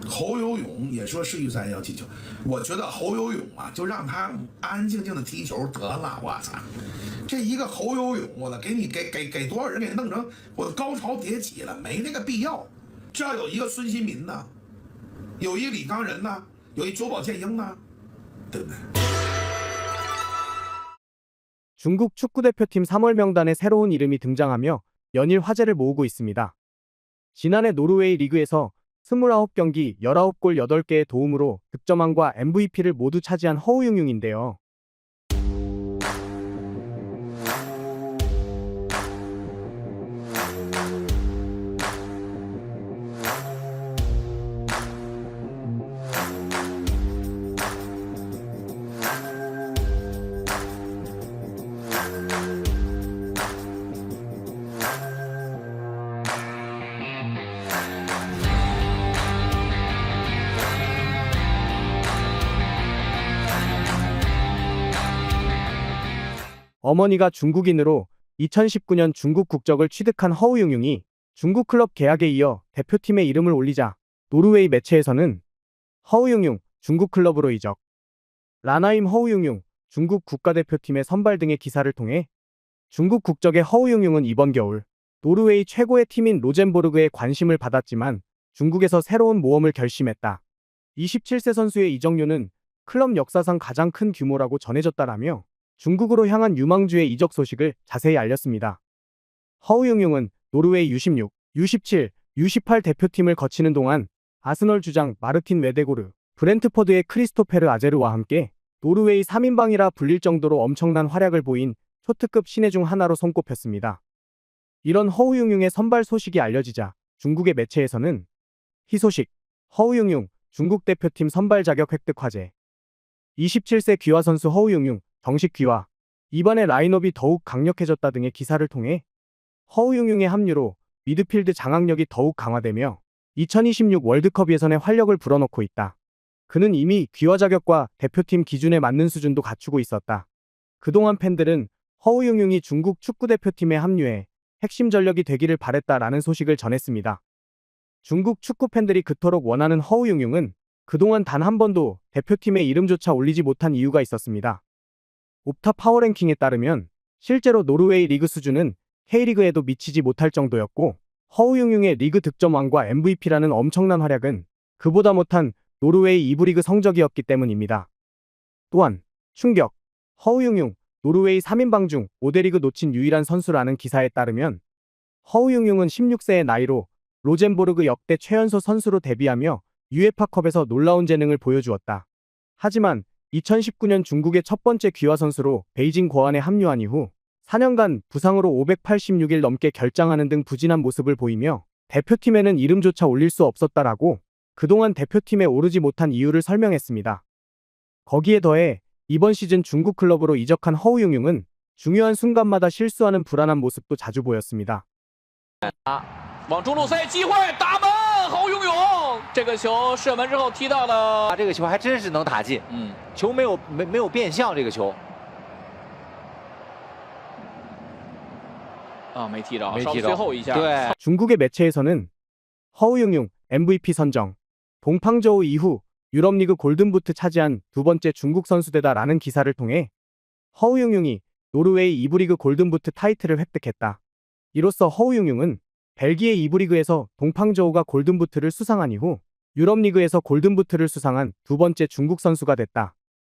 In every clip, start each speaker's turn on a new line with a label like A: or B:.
A: 侯游泳也说世预赛要进球，我觉得侯游泳啊，就让他安安静静的踢球得了。我操，这一个侯游泳，我的给你给多少人给弄成我的高潮迭起了，没那个必要。这要有一个孙兴民呢，有一李刚仁呢，有一久保建英呢，对不对？
B: 중국 축구대표팀 3월 명단에 새로운 이름이 등장하며 연일 화제를 모으고 있습니다. 지난해 노르웨이 리그에서 29경기 19골 8개의 도움으로 득점왕과 MVP를 모두 차지한 허우융융인데요. 어머니가 중국인으로 2019년 중국 국적을 취득한 허우융융이 중국 클럽 계약에 이어 대표팀에 이름을 올리자 노르웨이 매체에서는 허우융융 중국 클럽으로 이적, 라나임 허우융융 중국 국가대표팀의 선발 등의 기사를 통해 중국 국적의 허우융융은 이번 겨울 노르웨이 최고의 팀인 로젠보르그에 관심을 받았지만 중국에서 새로운 모험을 결심했다. 27세 선수의 이적료는 클럽 역사상 가장 큰 규모라고 전해졌다라며 중국으로 향한 유망주의 이적 소식을 자세히 알렸습니다. 허우융융은 노르웨이 U16, U17, U18 대표팀을 거치는 동안 아스널 주장 마르틴 웨데고르, 브렌트퍼드의 크리스토페르 아제르와 함께 노르웨이 3인방이라 불릴 정도로 엄청난 활약을 보인 초특급 신예 중 하나로 손꼽혔습니다. 이런 허우융융의 선발 소식이 알려지자 중국의 매체에서는 희소식, 허우융융 중국 대표팀 선발 자격 획득 화제, 27세 귀화 선수 허우융융 정식 귀화, 이번에 라인업이 더욱 강력해졌다 등의 기사를 통해 허우융융의 합류로 미드필드 장악력이 더욱 강화되며 2026 월드컵 예선에 활력을 불어넣고 있다. 그는 이미 귀화 자격과 대표팀 기준에 맞는 수준도 갖추고 있었다. 그동안 팬들은 허우융융이 중국 축구대표팀에 합류해 핵심 전력이 되기를 바랬다라는 소식을 전했습니다. 중국 축구 팬들이 그토록 원하는 허우융융은 그동안 단 한 번도 대표팀의 이름조차 올리지 못한 이유가 있었습니다. 옵타 파워랭킹에 따르면 실제로 노르웨이 리그 수준은 K리그에도 미치지 못할 정도였고 허우융융의 리그 득점왕과 MVP라는 엄청난 활약은 그보다 못한 노르웨이 2부 리그 성적이었기 때문입니다. 또한 충격, 허우융융 노르웨이 3인방 중 5대 리그 놓친 유일한 선수라는 기사에 따르면 허우융융은 16세의 나이로 로젠보르그 역대 최연소 선수로 데뷔하며 UEFA컵에서 놀라운 재능을 보여주었다. 하지만 2019년 중국의 첫 번째 귀화 선수로 베이징 고안에 합류한 이후 4년간 부상으로 586일 넘게 결장하는 등 부진한 모습을 보이며 대표팀에는 이름조차 올릴 수 없었다라고 그동안 대표팀에 오르지 못한 이유를 설명했습니다. 거기에 더해 이번 시즌 중국 클럽으로 이적한 허우융융은 중요한 순간마다 실수하는 불안한 모습도 자주 보였습니다.
C: 往中路塞机会，打门，侯永永，这个球射门之后踢到了，
D: 这个球还真是能打进，球没有变向，这个球
C: 啊，没踢着，
D: 没踢着，
C: 稍微最后一下，
D: 对，
B: 중국의 매체에서는 허우융융 MVP 선정, 봉팡저우 이후 유럽리그 골든부트 차지한 두 번째 중국 선수대다라는 기사를 통해 허우융융이 노르웨이 2부 리그 골든부트 타이틀을 획득했다. 이로써 허우융융은 벨기에 2부 리그에서 동팡저우가 골든부트를 수상한 이후 유럽리그에서 골든부트를 수상한 두 번째 중국 선수가 됐다.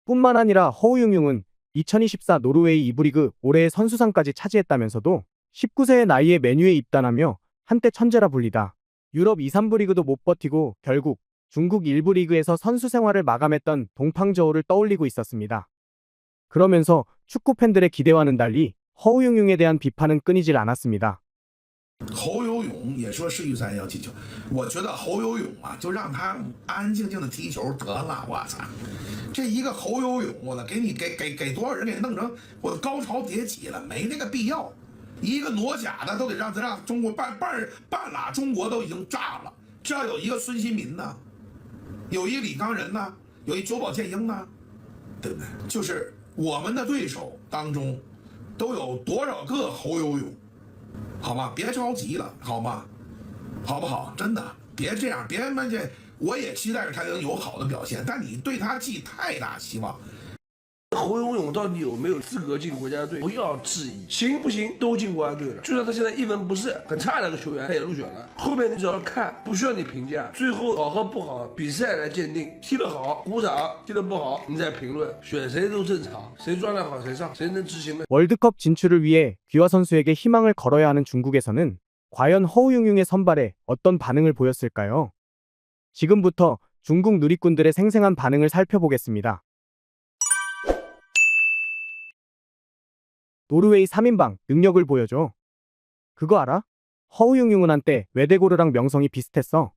B: 뿐만 아니라 허우융융은 2024 노르웨이 2부 리그 올해의 선수상까지 차지했다면서도 19세의 나이에 메뉴에 입단하며 한때 천재라 불리다. 유럽 2, 3부 리그도 못 버티고 결국 중국 1부 리그에서 선수 생활을 마감했던 동팡저우를 떠올리고 있었습니다. 그러면서 축구 팬들의 기대와는 달리 허우융융에 대한 비판은 끊이질 않았습니다.
A: 侯游泳也说世预赛要进球，我觉得侯游泳啊，就让他安安静静的踢球得了。我操，这一个侯游泳，我的给你给多少人给弄成我的高潮迭起了，没那个必要。一个挪甲的都得让中国半拉中国都已经炸了。这要有一个孙兴民呢，有一李刚仁呢，有一久保建英呢，对不对？就是我们的对手当中都有多少个侯游泳？好吗？别着急了，好吗？好不好？真的，别这样，别他妈这我也期待着他能有好的表现，但你对他寄太大希望。
E: 侯永永到底有没有资格进国家队？不要质疑，行不行都进国家队了。就算他现在一文不值，很差的个球员，他也入选了。后面你只要看，不需要你评价。最后好和不好，比赛来鉴定。踢得好鼓掌，踢得不好你再评论。选谁都正常，谁状态好谁上，谁能执行呢？
B: 월드컵 진출을 위해 귀화 선수에게 희망을 걸어야 하는 중국에서는 과연 허우융융의 선발에 어떤 반응을 보였을까요? 지금부터 중국 누리꾼들의 생생한 반응을 살펴보겠습니다. 노르웨이 3인방 능력을 보여줘. 그거 알아? 허우융융은 한때 외대고르랑 명성이 비슷했어.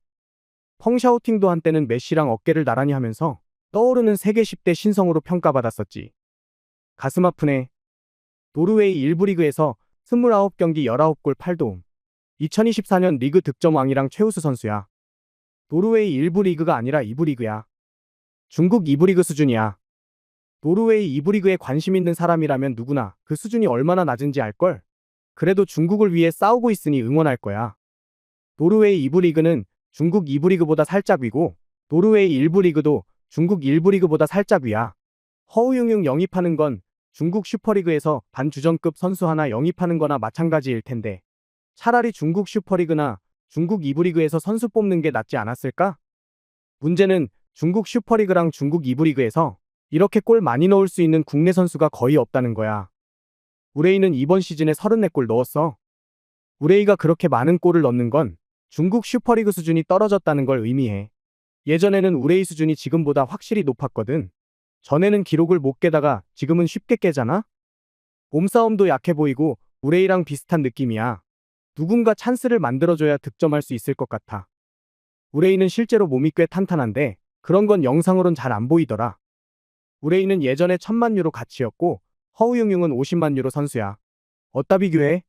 B: 펑샤오팅도 한때는 메시랑 어깨를 나란히 하면서 떠오르는 세계 10대 신성으로 평가받았었지. 가슴 아프네. 노르웨이 1부 리그에서 29경기 19골 8도움. 2024년 리그 득점왕이랑 최우수 선수야. 노르웨이 1부 리그가 아니라 2부 리그야. 중국 2부 리그 수준이야. 노르웨이 2부 리그에 관심 있는 사람이라면 누구나 그 수준이 얼마나 낮은지 알걸? 그래도 중국을 위해 싸우고 있으니 응원할 거야. 노르웨이 2부 리그는 중국 2부 리그보다 살짝 위고 노르웨이 1부 리그도 중국 1부 리그보다 살짝 위야. 허우융융 영입하는 건 중국 슈퍼리그에서 반주전급 선수 하나 영입하는 거나 마찬가지일 텐데 차라리 중국 슈퍼리그나 중국 2부 리그에서 선수 뽑는 게 낫지 않았을까? 문제는 중국 슈퍼리그랑 중국 2부 리그에서 이렇게 골 많이 넣을 수 있는 국내 선수가 거의 없다는 거야. 우레이는 이번 시즌에 34골 넣었어. 우레이가 그렇게 많은 골을 넣는 건 중국 슈퍼리그 수준이 떨어졌다는 걸 의미해. 예전에는 우레이 수준이 지금보다 확실히 높았거든. 전에는 기록을 못 깨다가 지금은 쉽게 깨잖아? 몸싸움도 약해 보이고 우레이랑 비슷한 느낌이야. 누군가 찬스를 만들어줘야 득점할 수 있을 것 같아. 우레이는 실제로 몸이 꽤 탄탄한데 그런 건 영상으론 잘 안 보이더라. 우레이는 예전에 1000만 유로 가치였고 허우융융은 50만 유로 선수야. 어따 비교해?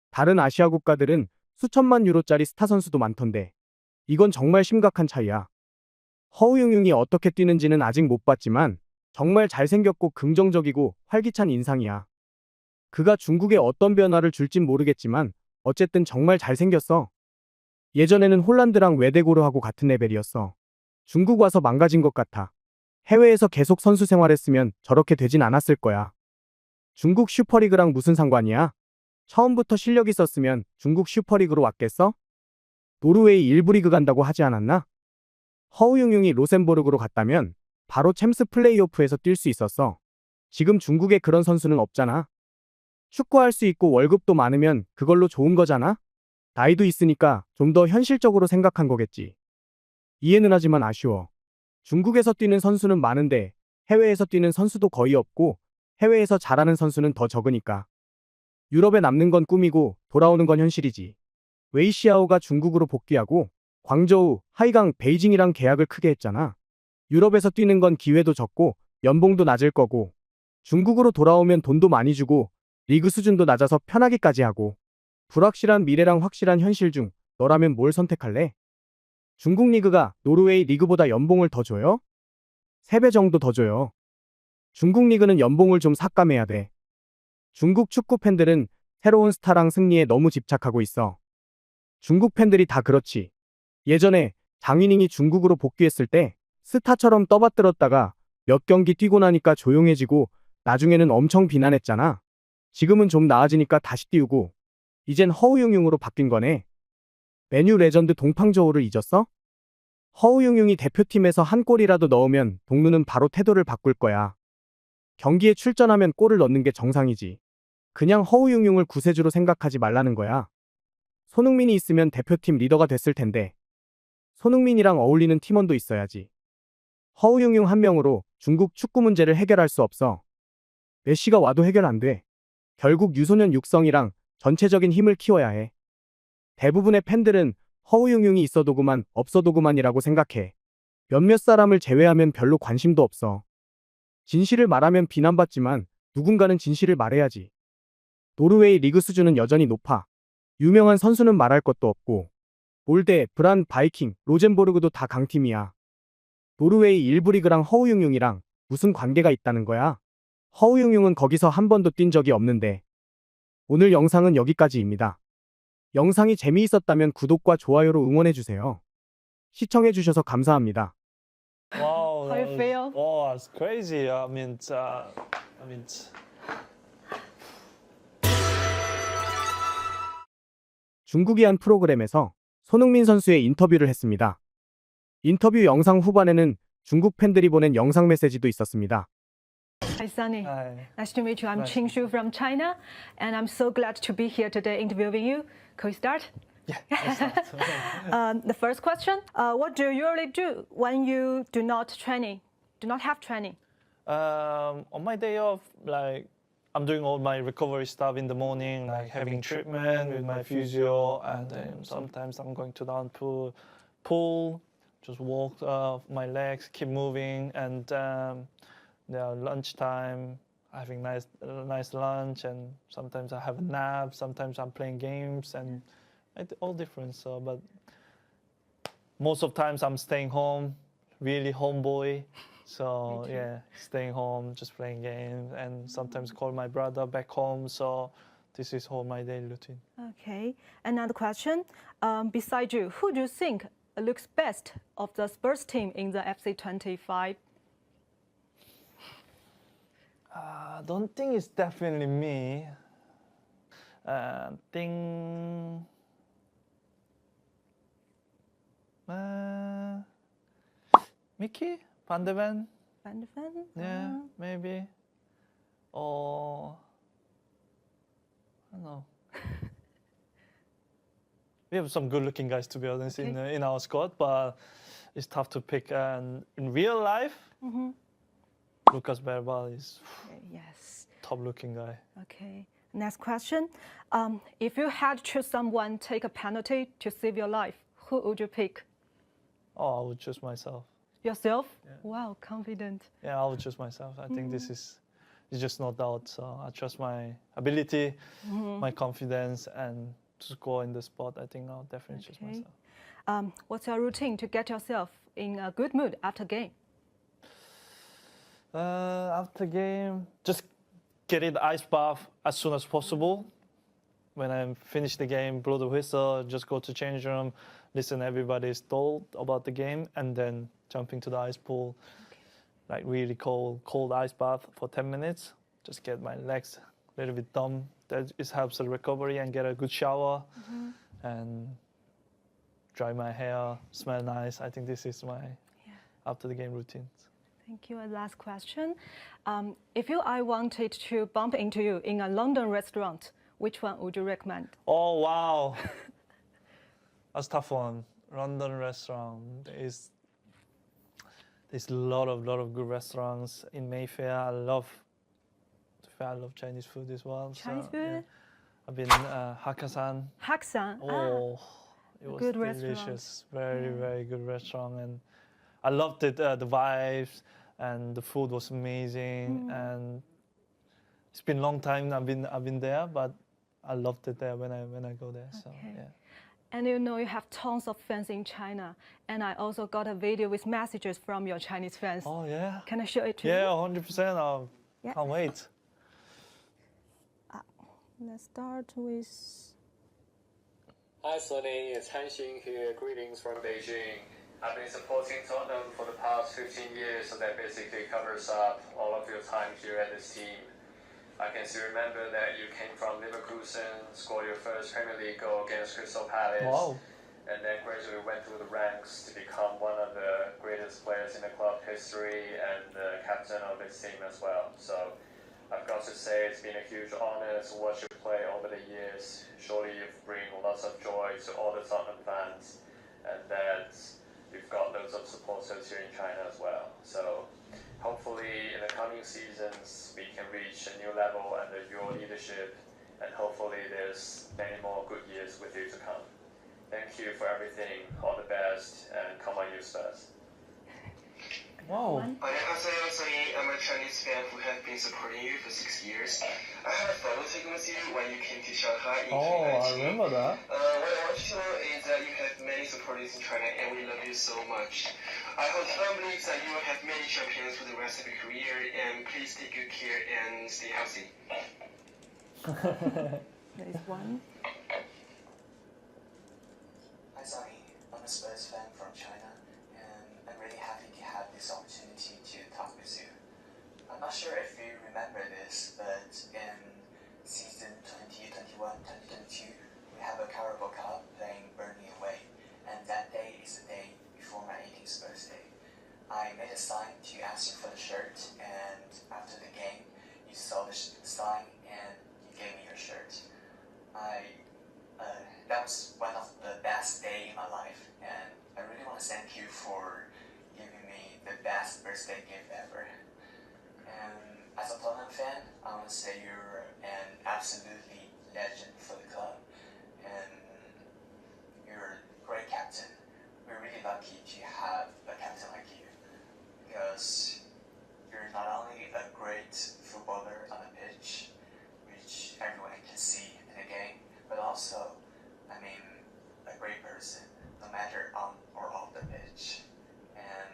B: 다른 아시아 국가들은 수천만 유로짜리 스타 선수도 많던데 이건 정말 심각한 차이야. 허우융융이 어떻게 뛰는지는 아직 못 봤지만 정말 잘생겼고 긍정적이고 활기찬 인상이야. 그가 중국에 어떤 변화를 줄진 모르겠지만 어쨌든 정말 잘생겼어. 예전에는 홀란드랑 외대고르하고 같은 레벨이었어. 중국 와서 망가진 것 같아. 해외에서 계속 선수 생활했으면 저렇게 되진 않았을 거야. 중국 슈퍼리그랑 무슨 상관이야? 처음부터 실력 있었으면 중국 슈퍼리그로 왔겠어? 노르웨이 1부 리그 간다고 하지 않았나? 허우융융이 로센보르그로 갔다면 바로 챔스 플레이오프에서 뛸 수 있었어. 지금 중국에 그런 선수는 없잖아. 축구할 수 있고 월급도 많으면 그걸로 좋은 거잖아? 나이도 있으니까 좀 더 현실적으로 생각한 거겠지. 이해는 하지만 아쉬워. 중국에서 뛰는 선수는 많은데 해외에서 뛰는 선수도 거의 없고 해외에서 잘하는 선수는 더 적으니까. 유럽에 남는 건 꿈이고 돌아오는 건 현실이지. 웨이시아오가 중국으로 복귀하고 광저우, 하이강, 베이징이랑 계약을 크게 했잖아. 유럽에서 뛰는 건 기회도 적고 연봉도 낮을 거고 중국으로 돌아오면 돈도 많이 주고 리그 수준도 낮아서 편하기까지 하고 불확실한 미래랑 확실한 현실 중 너라면 뭘 선택할래? 중국 리그가 노르웨이 리그보다 연봉을 더 줘요? 3배 정도 더 줘요. 중국 리그는 연봉을 좀 삭감해야 돼. 중국 축구 팬들은 새로운 스타랑 승리에 너무 집착하고 있어. 중국 팬들이 다 그렇지. 예전에 장윤잉이 중국으로 복귀했을 때 스타처럼 떠받들었다가 몇 경기 뛰고 나니까 조용해지고 나중에는 엄청 비난했잖아. 지금은 좀 나아지니까 다시 띄우고 이젠 허우융융으로 바뀐 거네. 메뉴 레전드 동팡저우를 잊었어? 허우융융이 대표팀에서 한 골이라도 넣으면 동루는 바로 태도를 바꿀 거야. 경기에 출전하면 골을 넣는 게 정상이지. 그냥 허우융융을 구세주로 생각하지 말라는 거야. 손흥민이 있으면 대표팀 리더가 됐을 텐데. 손흥민이랑 어울리는 팀원도 있어야지. 허우융융 한 명으로 중국 축구 문제를 해결할 수 없어. 메시가 와도 해결 안 돼. 결국 유소년 육성이랑 전체적인 힘을 키워야 해. 대부분의 팬들은 허우융융이 있어도 그만 없어도 그만이라고 생각해. 몇몇 사람을 제외하면 별로 관심도 없어. 진실을 말하면 비난받지만 누군가는 진실을 말해야지. 노르웨이 리그 수준은 여전히 높아. 유명한 선수는 말할 것도 없고 몰데, 브란, 바이킹, 로젠보르그도 다 강팀이야. 노르웨이 1부 리그랑 허우융융이랑 무슨 관계가 있다는 거야? 허우융융은 거기서 한 번도 뛴 적이 없는데. 오늘 영상은 여기까지입니다. 영상이 재미있었다면 구독과 좋아요로 응원해주세요. 시청해주셔서 감사합니다.
F: Wow,
G: How you feel?
F: Oh, it's crazy. I mean,
B: 중국이 한 프로그램에서 손흥민 선수의 인터뷰를 했습니다. 인터뷰 영상 후반에는 중국 팬들이 보낸 영상 메시지도 있었습니다.
G: Hi, Sunny.
F: Hi.
G: Nice to meet you. I'm
F: Nice
G: Qing Shu from China, and I'm so glad to be here today interviewing you. Can we start? The first question: what do you usually do when you do not have training?
F: on my day off, like I'm doing all my recovery stuff in the morning, like having treatment with my physio, and then sometimes I'm going to down pool, just walk my legs, keep moving, and lunchtime, having nice lunch, and sometimes I have a nap, sometimes I'm playing games, and all different. So, but most of times I'm staying home, really homeboy. So yeah, staying home, just playing games, and sometimes call my brother back home. So this is all my daily routine.
G: Okay. Another question: beside you, who do you think looks best of the Spurs team in the FC25?
F: I don't think it's definitely me. Think Mickey Van de Ven.
G: Van de Ven?
F: Yeah, maybe. Or I don't know. We have some good-looking guys, to be honest, in our squad, but it's tough to pick. And in real life, Lucas Verbal is
G: Yes.
F: top-looking guy.
G: Okay. Next question: if you had to choose someone take a penalty to save your life, who would you pick?
F: Oh, I would choose myself.
G: Yourself? Wow, confident.
F: Yeah, I would choose myself. I think this is just no doubt. So I trust my ability, my confidence, and to score in the spot. I think I'll definitely choose
G: Okay.
F: myself.
G: What's your routine to get yourself in a good mood after game?
F: After game, just get in the ice bath as soon as possible. When I finish the game, blow the whistle, just go to change room, listen everybody's told about the game, and then jump into the ice pool, like really cold ice bath for 10 minutes. Just get my legs a little bit numb. That just helps the recovery, and get a good shower and dry my hair, smell nice. I think this is my after the game routine.
G: Thank you. And last question: if I wanted to bump into you in a London restaurant, which one would you recommend?
F: Oh wow, that's a tough one. London restaurant. There's a lot of good restaurants in Mayfair. I love Chinese food as well.
G: Chinese
F: so,
G: food?
F: yeah. I've been Hakkasan.
G: Haksan.
F: Oh, it was
G: good
F: delicious. Very good restaurant, and I loved it. The vibes and the food was amazing. And it's been a long time I've been there, but I loved it there when I go there. So yeah.
G: And you have tons of fans in China, and I also got a video with messages from your Chinese fans.
F: Oh yeah.
G: Can I show it to
F: Yeah,
G: you?
F: 100%.
G: Yeah.
F: Can't wait.
G: Let's start with.
H: Hi Sunny, it's Hanxing here. Greetings from Beijing. I've been supporting Tottenham for the past 15 years, so that basically covers up all of your time here at this team. I can still remember that you came from Leverkusen, scored your first Premier League goal against Crystal Palace,
F: Wow.
H: and then gradually went through the ranks to become one of the greatest players in the club history and the captain of its team as well. So I've got to say it's been a huge honor to watch you play over the years. Surely you've bring lots of joy to all the Tottenham fans, and that you've got loads of supporters here in China as well. So hopefully in the coming seasons we can reach a new level under your leadership, and hopefully there's many more good years with you to come. Thank you for everything, all the best, and come on you Spurs.
F: Wow.
I: Annyeonghaseyo, Sunny. I'm a Chinese fan who has been supporting you for 6 years. I had a photo taken with you when you came to Shanghai in 2019.
F: I remember that.
I: What I want you to know is that you have many supporters in China, and we love you so much. I hope firmly that you will have many champions for the rest of your career, and please take good care and stay healthy.
G: There is one.
J: Hi Sunny, I'm a Spurs fan from China. sign to ask you for the shirt, and after the game, you saw the sign and you gave me your shirt. That was one of the best day in my life, and I really want to thank you for giving me the best birthday gift ever. And as a Tottenham fan, I want to say you're an absolutely legend for the club, and you're a great captain. We're really lucky to have a captain like you, because you're not only a great footballer on the pitch, which everyone can see in the game, but also, a great person, no matter on or off the pitch. And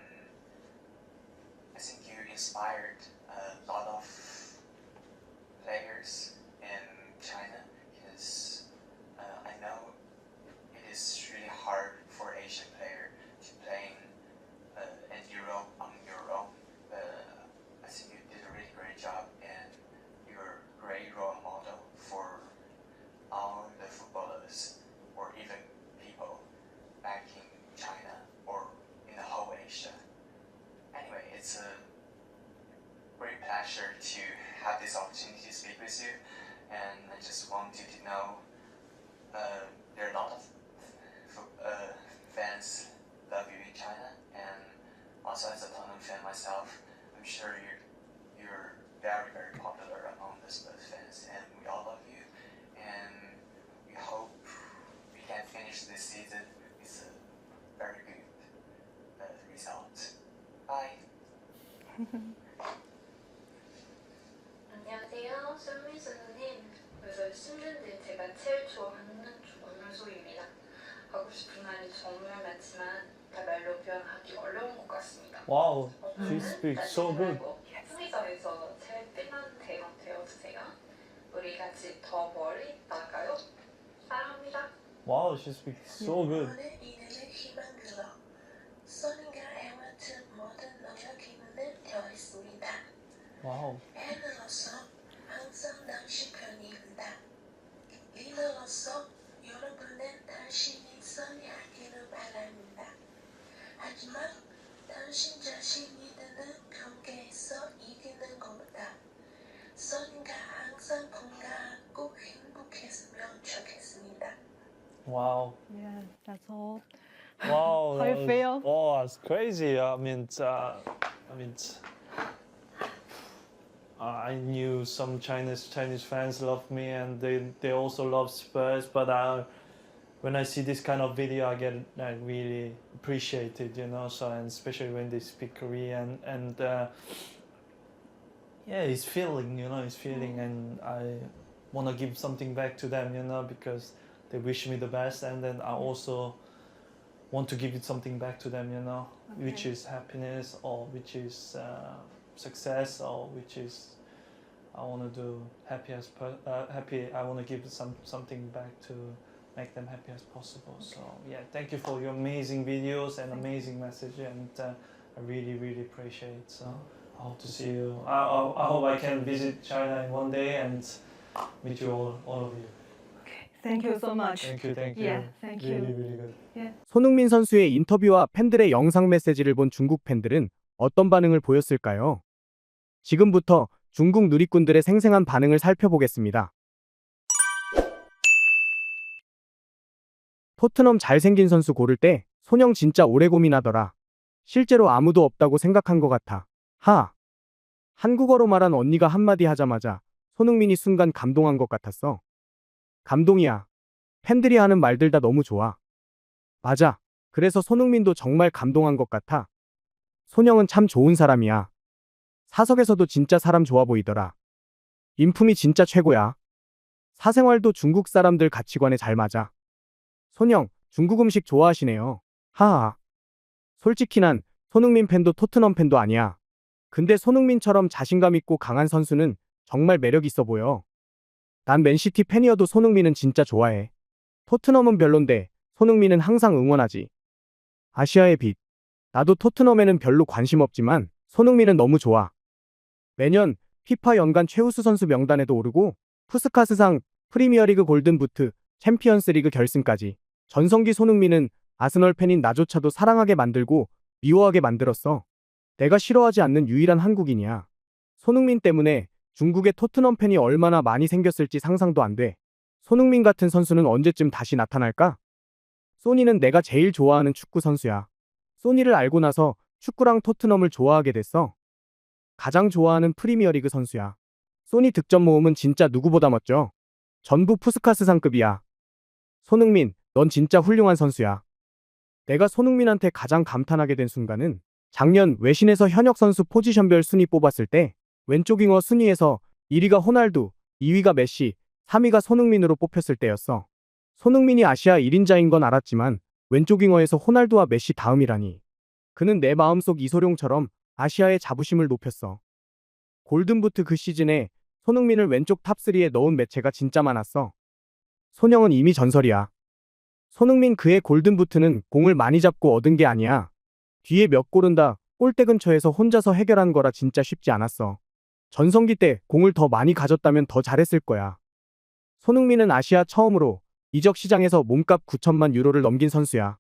J: I think you inspired a lot of players in China, because I know it is really hard for Asian player to play in Europe on your own. But I think you did a really great job, and you're a great role model for all the footballers, or even people back in China or in the whole Asia. Anyway, it's a great pleasure to have this opportunity to speak with you, and I just want you to know there are a lot of fans love you in China, and also as a Tottenham fan myself, I'm sure you're very, very popular among the Spurs fans, and we all love you, and we hope we can finish this season with a very good result. Bye.
K: 안녕하세요, 손민 선생님. 그래서 신분들 제가 제일 좋아하는 원소입니다. 하고 싶은 말이 정말 많지만 다 말로 표현하기 어려운 것 같습니다.
F: Wow, she speaks so good.
K: 승리점에서 제일 빛나는 대가 되어주세요. 우리 같이 더 멀리 나갈까요? 사랑합니다.
F: Wow, she speaks so good.
K: 이들의 힘을 들어 선인과 해마트 모든 노력임을 더했습니다.
F: Wow.
K: 팬으로서 항상 당신 편입니다. 리더로서 여러분의 당신이 선의하기를 바랍니다. 하지만 당신 자신이 드는 경계에서 이기는 것보다 선인과 항상 건강하고 행복했으면 좋겠습니다.
F: Wow.
G: Yeah, that's all.
F: Wow.
G: How you feel?
F: Oh, it's crazy. I knew some Chinese fans love me, and they also love Spurs. But when I see this kind of video, I really appreciate it, you know. So, and especially when they speak Korean, and yeah, it's feeling, you know, it's feeling, and I want to give something back to them, you know, because they wish me the best, and then I also want to give it something back to them, you know, which is happiness, or which is success, or which is I want to do happy. I want to give something back to make them happy as possible. So yeah, thank you for your amazing videos and amazing message, and I really appreciate it. So I hope to see you. I hope I can visit China in one day and meet you all of you.
G: Thank you so much.
F: Thank you.
G: Yeah, thank you.
F: Really good.
G: Yeah.
B: 손흥민 선수의 인터뷰와 팬들의 영상 메시지를 본 중국 팬들은 어떤 반응을 보였을까요? 지금부터 중국 누리꾼들의 생생한 반응을 살펴보겠습니다. 토트넘 잘생긴 선수 고를 때 손영 진짜 오래 고민하더라. 실제로 아무도 없다고 생각한 것 같아. 하. 한국어로 말한 언니가 한마디 하자마자 손흥민이 순간 감동한 것 같았어. 감동이야. 팬들이 하는 말들 다 너무 좋아. 맞아. 그래서 손흥민도 정말 감동한 것 같아. 손영은 참 좋은 사람이야. 사석에서도 진짜 사람 좋아 보이더라. 인품이 진짜 최고야. 사생활도 중국 사람들 가치관에 잘 맞아. 손영, 중국 음식 좋아하시네요. 하하. 솔직히 난 손흥민 팬도 토트넘 팬도 아니야. 근데 손흥민처럼 자신감 있고 강한 선수는 정말 매력 있어 보여. 난 맨시티 팬이어도 손흥민은 진짜 좋아해. 토트넘은 별론데 손흥민은 항상 응원하지. 아시아의 빛. 나도 토트넘에는 별로 관심 없지만 손흥민은 너무 좋아. 매년 피파 연간 최우수 선수 명단에도 오르고 푸스카스상, 프리미어리그 골든부트, 챔피언스리그 결승까지. 전성기 손흥민은 아스널 팬인 나조차도 사랑하게 만들고 미워하게 만들었어. 내가 싫어하지 않는 유일한 한국인이야. 손흥민 때문에 중국의 토트넘 팬이 얼마나 많이 생겼을지 상상도 안 돼. 손흥민 같은 선수는 언제쯤 다시 나타날까? 소니는 내가 제일 좋아하는 축구 선수야. 소니를 알고 나서 축구랑 토트넘을 좋아하게 됐어. 가장 좋아하는 프리미어리그 선수야. 소니 득점 모음은 진짜 누구보다 멋져. 전부 푸스카스상급이야. 손흥민, 넌 진짜 훌륭한 선수야. 내가 손흥민한테 가장 감탄하게 된 순간은 작년 외신에서 현역 선수 포지션별 순위 뽑았을 때 왼쪽 윙어 순위에서 1위가 호날두, 2위가 메시, 3위가 손흥민으로 뽑혔을 때였어. 손흥민이 아시아 1인자인 건 알았지만 왼쪽 윙어에서 호날두와 메시 다음이라니. 그는 내 마음속 이소룡처럼 아시아의 자부심을 높였어. 골든부트 그 시즌에 손흥민을 왼쪽 탑3에 넣은 매체가 진짜 많았어. 손영은 이미 전설이야. 손흥민 그의 골든부트는 공을 많이 잡고 얻은 게 아니야. 뒤에 몇 골은 다 골대 근처에서 혼자서 해결한 거라 진짜 쉽지 않았어. 전성기 때 공을 더 많이 가졌다면 더 잘했을 거야. 손흥민은 아시아 처음으로 이적 시장에서 몸값 9천만 유로를 넘긴 선수야.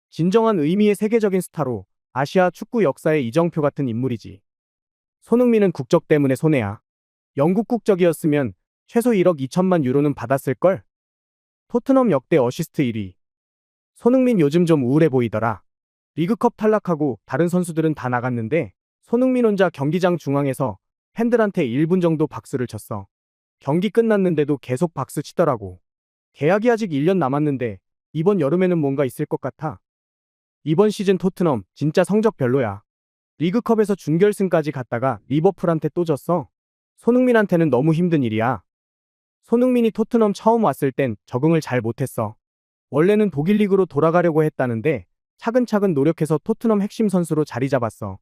B: 진정한 의미의 세계적인 스타로 아시아 축구 역사의 이정표 같은 인물이지. 손흥민은 국적 때문에 손해야. 영국 국적이었으면 최소 1억 2천만 유로는 받았을걸? 토트넘 역대 어시스트 1위. 손흥민 요즘 좀 우울해 보이더라. 리그컵 탈락하고 다른 선수들은 다 나갔는데 손흥민 혼자 경기장 중앙에서 팬들한테 1분 정도 박수를 쳤어. 경기 끝났는데도 계속 박수 치더라고. 계약이 아직 1년 남았는데 이번 여름에는 뭔가 있을 것 같아. 이번 시즌 토트넘 진짜 성적 별로야. 리그컵에서 준결승까지 갔다가 리버풀한테 또 졌어. 손흥민한테는 너무 힘든 일이야. 손흥민이 토트넘 처음 왔을 땐 적응을 잘 못했어. 원래는 독일 리그로 돌아가려고 했다는데 차근차근 노력해서 토트넘 핵심 선수로 자리 잡았어.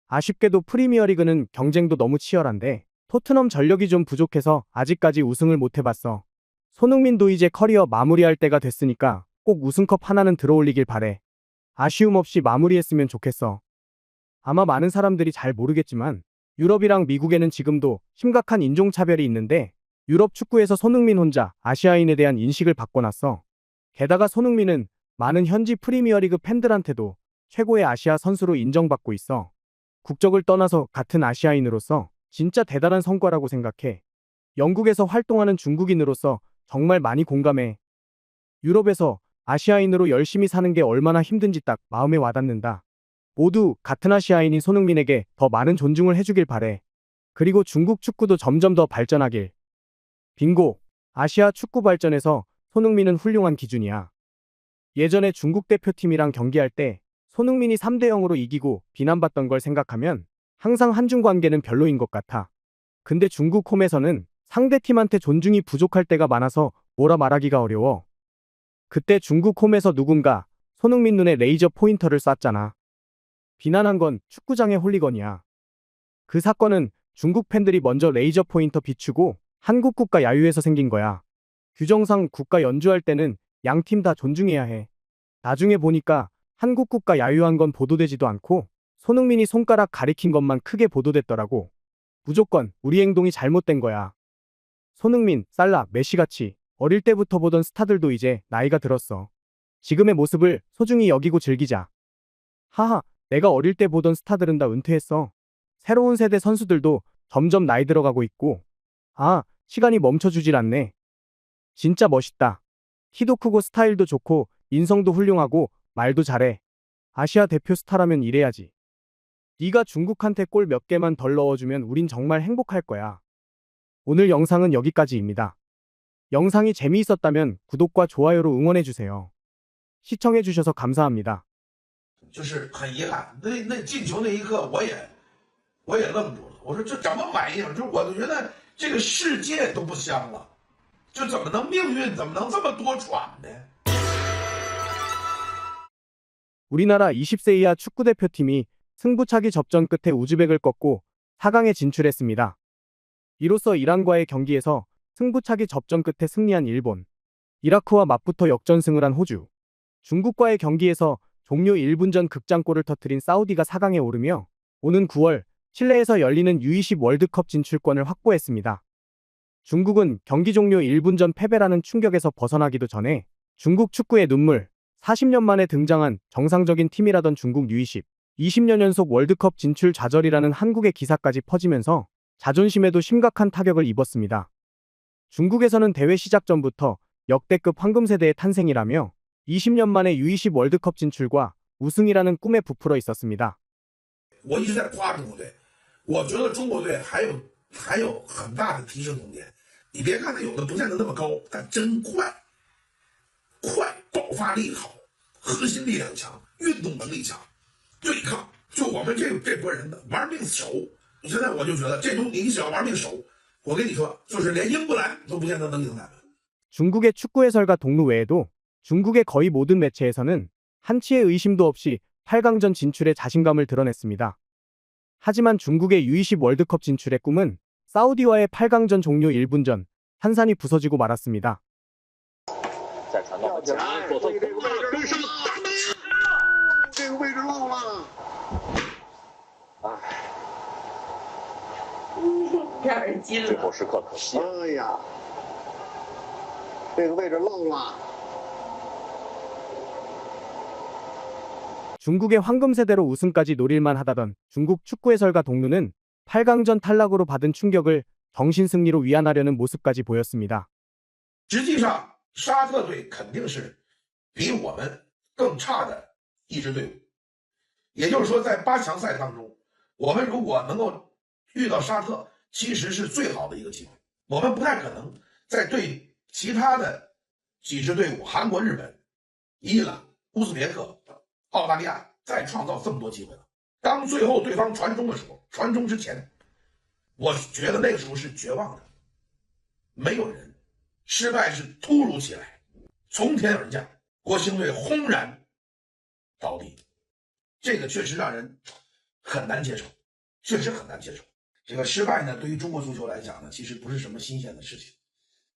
B: 아쉽게도 프리미어리그는 경쟁도 너무 치열한데 토트넘 전력이 좀 부족해서 아직까지 우승을 못 해봤어. 손흥민도 이제 커리어 마무리할 때가 됐으니까 꼭 우승컵 하나는 들어올리길 바래. 아쉬움 없이 마무리했으면 좋겠어. 아마 많은 사람들이 잘 모르겠지만 유럽이랑 미국에는 지금도 심각한 인종차별이 있는데 유럽 축구에서 손흥민 혼자 아시아인에 대한 인식을 바꿔놨어. 게다가 손흥민은 많은 현지 프리미어리그 팬들한테도 최고의 아시아 선수로 인정받고 있어. 국적을 떠나서 같은 아시아인으로서 진짜 대단한 성과라고 생각해. 영국에서 활동하는 중국인으로서 정말 많이 공감해. 유럽에서 아시아인으로 열심히 사는 게 얼마나 힘든지 딱 마음에 와닿는다. 모두 같은 아시아인인 손흥민에게 더 많은 존중을 해주길 바래. 그리고 중국 축구도 점점 더 발전하길. 빙고! 아시아 축구 발전에서 손흥민은 훌륭한 기준이야. 예전에 중국 대표팀이랑 경기할 때 손흥민이 3대0으로 이기고 비난받던 걸 생각하면 항상 한중 관계는 별로인 것 같아. 근데 중국 홈에서는 상대팀한테 존중이 부족할 때가 많아서 뭐라 말하기가 어려워. 그때 중국 홈에서 누군가 손흥민 눈에 레이저 포인터를 쐈잖아. 비난한 건 축구장의 홀리건이야. 그 사건은 중국 팬들이 먼저 레이저 포인터 비추고 한국 국가 야유에서 생긴 거야. 규정상 국가 연주할 때는 양팀 다 존중해야 해. 나중에 보니까 한국 국가 야유한 건 보도되지도 않고 손흥민이 손가락 가리킨 것만 크게 보도됐더라고. 무조건 우리 행동이 잘못된 거야. 손흥민, 살라, 메시같이 어릴 때부터 보던 스타들도 이제 나이가 들었어. 지금의 모습을 소중히 여기고 즐기자. 하하, 내가 어릴 때 보던 스타들은 다 은퇴했어. 새로운 세대 선수들도 점점 나이 들어가고 있고. 아, 시간이 멈춰주질 않네. 진짜 멋있다. 키도 크고 스타일도 좋고 인성도 훌륭하고 말도 잘해. 아시아 대표 스타라면 이래야지. 네가 중국한테 골 몇 개만 덜 넣어주면 우린 정말 행복할 거야. 오늘 영상은 여기까지입니다. 영상이 재미있었다면 구독과 좋아요로 응원해주세요. 시청해주셔서 감사합니다.
A: 就是很遗憾，那进球那一刻，我也愣住了。我说这怎么反应？就我都觉得这个世界都不香了，就怎么能命运怎么能这么多舛呢？
B: 우리나라 20세 이하 축구대표팀이 승부차기 접전 끝에 우즈벡을 꺾고 4강에 진출했습니다. 이로써 이란과의 경기에서 승부차기 접전 끝에 승리한 일본, 이라크와 맞붙어 역전승을 한 호주, 중국과의 경기에서 종료 1분 전 극장골을 터뜨린 사우디가 4강에 오르며 오는 9월 칠레에서 열리는 U20 월드컵 진출권을 확보했습니다. 중국은 경기 종료 1분 전 패배라는 충격에서 벗어나기도 전에 중국 축구의 눈물, 40년 만에 등장한 정상적인 팀이라던 중국 U20 20년 연속 월드컵 진출 좌절이라는 한국의 기사까지 퍼지면서 자존심에도 심각한 타격을 입었습니다. 중국에서는 대회 시작 전부터 역대급 황금세대의 탄생이라며 20년 만에 U20 월드컵 진출과 우승이라는 꿈에 부풀어 있었습니다.
A: 我一直在夸中国队，我觉得中国队还有很大的提升空间。你别看他有的不见得那么高，但真快，爆发力好，核心力量强，运动能力强，对抗就我们这波人的玩命守。现在我就觉得这种你只要玩命守，我跟你说，就是连英格兰都不见得能赢咱们。
B: 중국의 축구 해설가 동루 외에도 중국의 거의 모든 매체에서는 한치의 의심도 없이 8강전 진출에 자신감을 드러냈습니다. 하지만 중국의 U20 월드컵 진출의 꿈은 사우디와의 8강전 종료 1분 전 탄산이 부서지고 말았습니다.
C: 再传到前面，左侧
L: 跟上这个位置漏了，
K: 让人惊
C: 最后时刻可惜。
L: 哎呀，这个位置漏了。
B: 중국의 황금세대로 우승까지 노릴만 하다던 중국 축구 해설가 동루는 8강전 탈락으로 받은 충격을 정신승리로 위안하려는 모습까지 보였습니다.
A: 实际上，沙特队肯定是比我们更差的一支队伍。也就是说，在8强赛当中，我们如果能够遇到沙特，其实是最好的一个机会。我们不太可能再对其他的几支队伍，韩国、日本、伊朗、乌兹别克、澳大利亚再创造这么多机会了。当最后对方传中的时候，传中之前，我觉得那个时候是绝望的，没有人，失败是突如其来，从天而降，国青队轰然倒地，这个确实让人很难接受，确实很难接受。这个失败呢，对于中国足球来讲呢，其实不是什么新鲜的事情，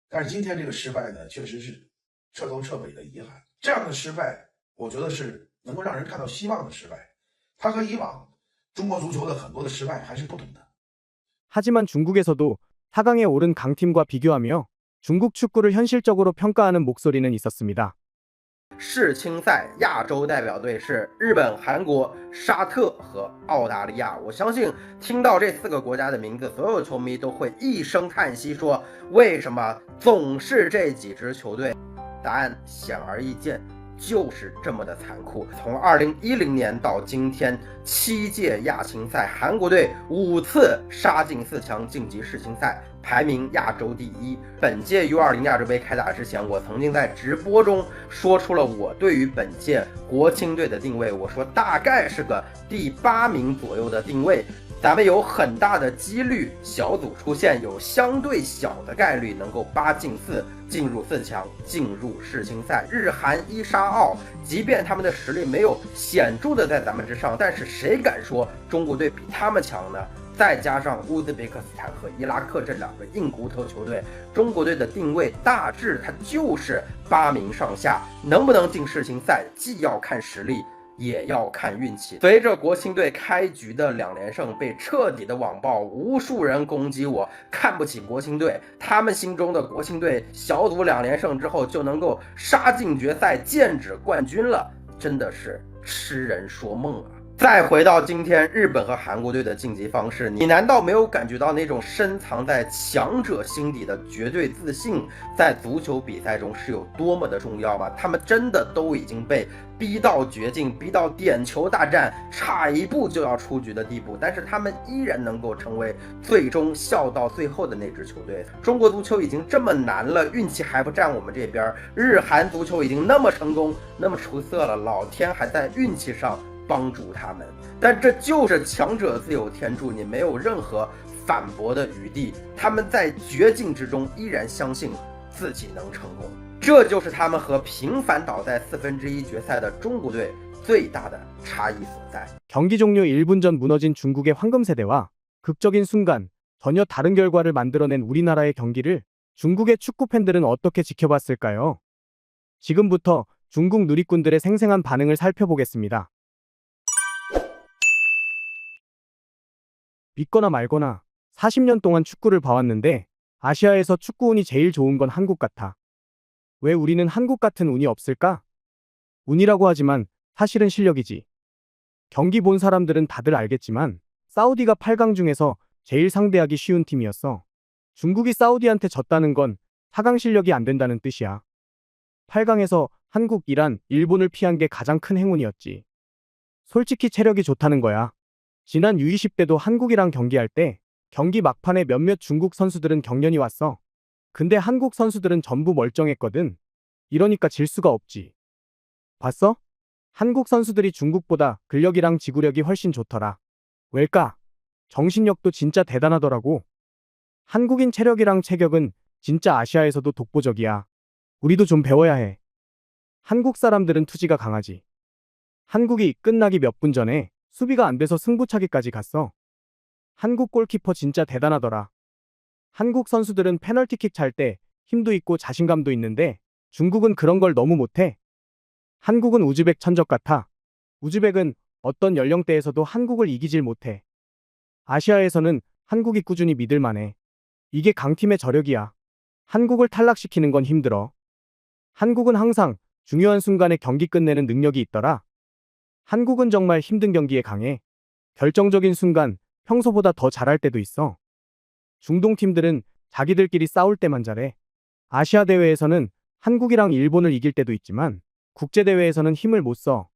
A: 但是今天这个失败呢，确实是彻头彻尾的遗憾。这样的失败，我觉得是能够让人看到希望的失败，它和以往中国足球的很多的失败还是不同的。
B: 하지만 중국에서도 4강에 오른 강팀과 비교하며 중국 축구를 현실적으로 평가하는 목소리는 있었습니다.
M: 世青赛亚洲代表队是日本、韩国、沙特和澳大利亚。我相信听到这4个国家的名字，所有球迷都会一声叹息，说为什么总是这几支球队？答案显而易见，就是这么的残酷。从2010年到今天，7届亚青赛，韩国队5次杀进4强晋级世青赛，排名亚洲第1。本届 U20 亚洲杯开打之前，我曾经在直播中说出了我对于本届国青队的定位，我说大概是个第8名左右的定位。咱们有很大的几率小组出现，有相对小的概率能够8进4进入4强，进入世青赛。日韩一杀澳，即便他们的实力没有显著的在咱们之上，但是谁敢说中国队比他们强呢？再加上乌兹别克斯坦和伊拉克这2个硬骨头球队，中国队的定位大致它就是8名上下，能不能进世青赛，既要看实力，也要看运气。随着国青队开局的2连胜被彻底的网暴，无数人攻击我看不起国青队，他们心中的国青队小组2连胜之后就能够杀进决赛，剑指冠军了，真的是痴人说梦啊！再回到今天日本和韩国队的晋级方式，你难道没有感觉到那种深藏在强者心底的绝对自信在足球比赛中是有多么的重要吗？他们真的都已经被逼到绝境，逼到点球大战差一步就要出局的地步，但是他们依然能够成为最终笑到最后的那支球队。中国足球已经这么难了，运气还不站我们这边，日韩足球已经那么成功那么出色了，老天还在运气上帮助他们，但这就是强者自有天助，你没有任何反驳的余地。他们在绝境之中依然相信自己能成功，这就是他们和频繁倒在1/4决赛的中国队最大的差异所在。
B: 경기 종료 1분 전 무너진 중국의 황금세대와 극적인 순간 전혀 다른 결과를 만들어낸 우리나라의 경기를 중국의 축구 팬들은 어떻게 지켜봤을까요? 지금부터 중국 누리꾼들의 생생한 반응을 살펴보겠습니다. 믿거나 말거나 40년 동안 축구를 봐왔는데 아시아에서 축구운이 제일 좋은 건 한국 같아. 왜 우리는 한국 같은 운이 없을까? 운이라고 하지만 사실은 실력이지. 경기 본 사람들은 다들 알겠지만 사우디가 8강 중에서 제일 상대하기 쉬운 팀이었어. 중국이 사우디한테 졌다는 건 4강 실력이 안 된다는 뜻이야. 8강에서 한국, 이란, 일본을 피한 게 가장 큰 행운이었지. 솔직히 체력이 좋다는 거야. 지난 U20 때도 한국이랑 경기할 때 경기 막판에 몇몇 중국 선수들은 경련이 왔어. 근데 한국 선수들은 전부 멀쩡했거든. 이러니까 질 수가 없지. 봤어? 한국 선수들이 중국보다 근력이랑 지구력이 훨씬 좋더라. 왜일까? 정신력도 진짜 대단하더라고. 한국인 체력이랑 체격은 진짜 아시아에서도 독보적이야. 우리도 좀 배워야 해. 한국 사람들은 투지가 강하지. 한국이 끝나기 몇 분 전에 수비가 안 돼서 승부차기까지 갔어. 한국 골키퍼 진짜 대단하더라. 한국 선수들은 페널티킥 찰 때 힘도 있고 자신감도 있는데 중국은 그런 걸 너무 못해. 한국은 우즈벡 천적 같아. 우즈벡은 어떤 연령대에서도 한국을 이기질 못해. 아시아에서는 한국이 꾸준히 믿을만해. 이게 강팀의 저력이야. 한국을 탈락시키는 건 힘들어. 한국은 항상 중요한 순간에 경기 끝내는 능력이 있더라. 한국은 정말 힘든 경기에 강해. 결정적인 순간 평소보다 더 잘할 때도 있어. 중동 팀들은 자기들끼리 싸울 때만 잘해. 아시아 대회에서는 한국이랑 일본을 이길 때도 있지만 국제대회에서는 힘을 못 써.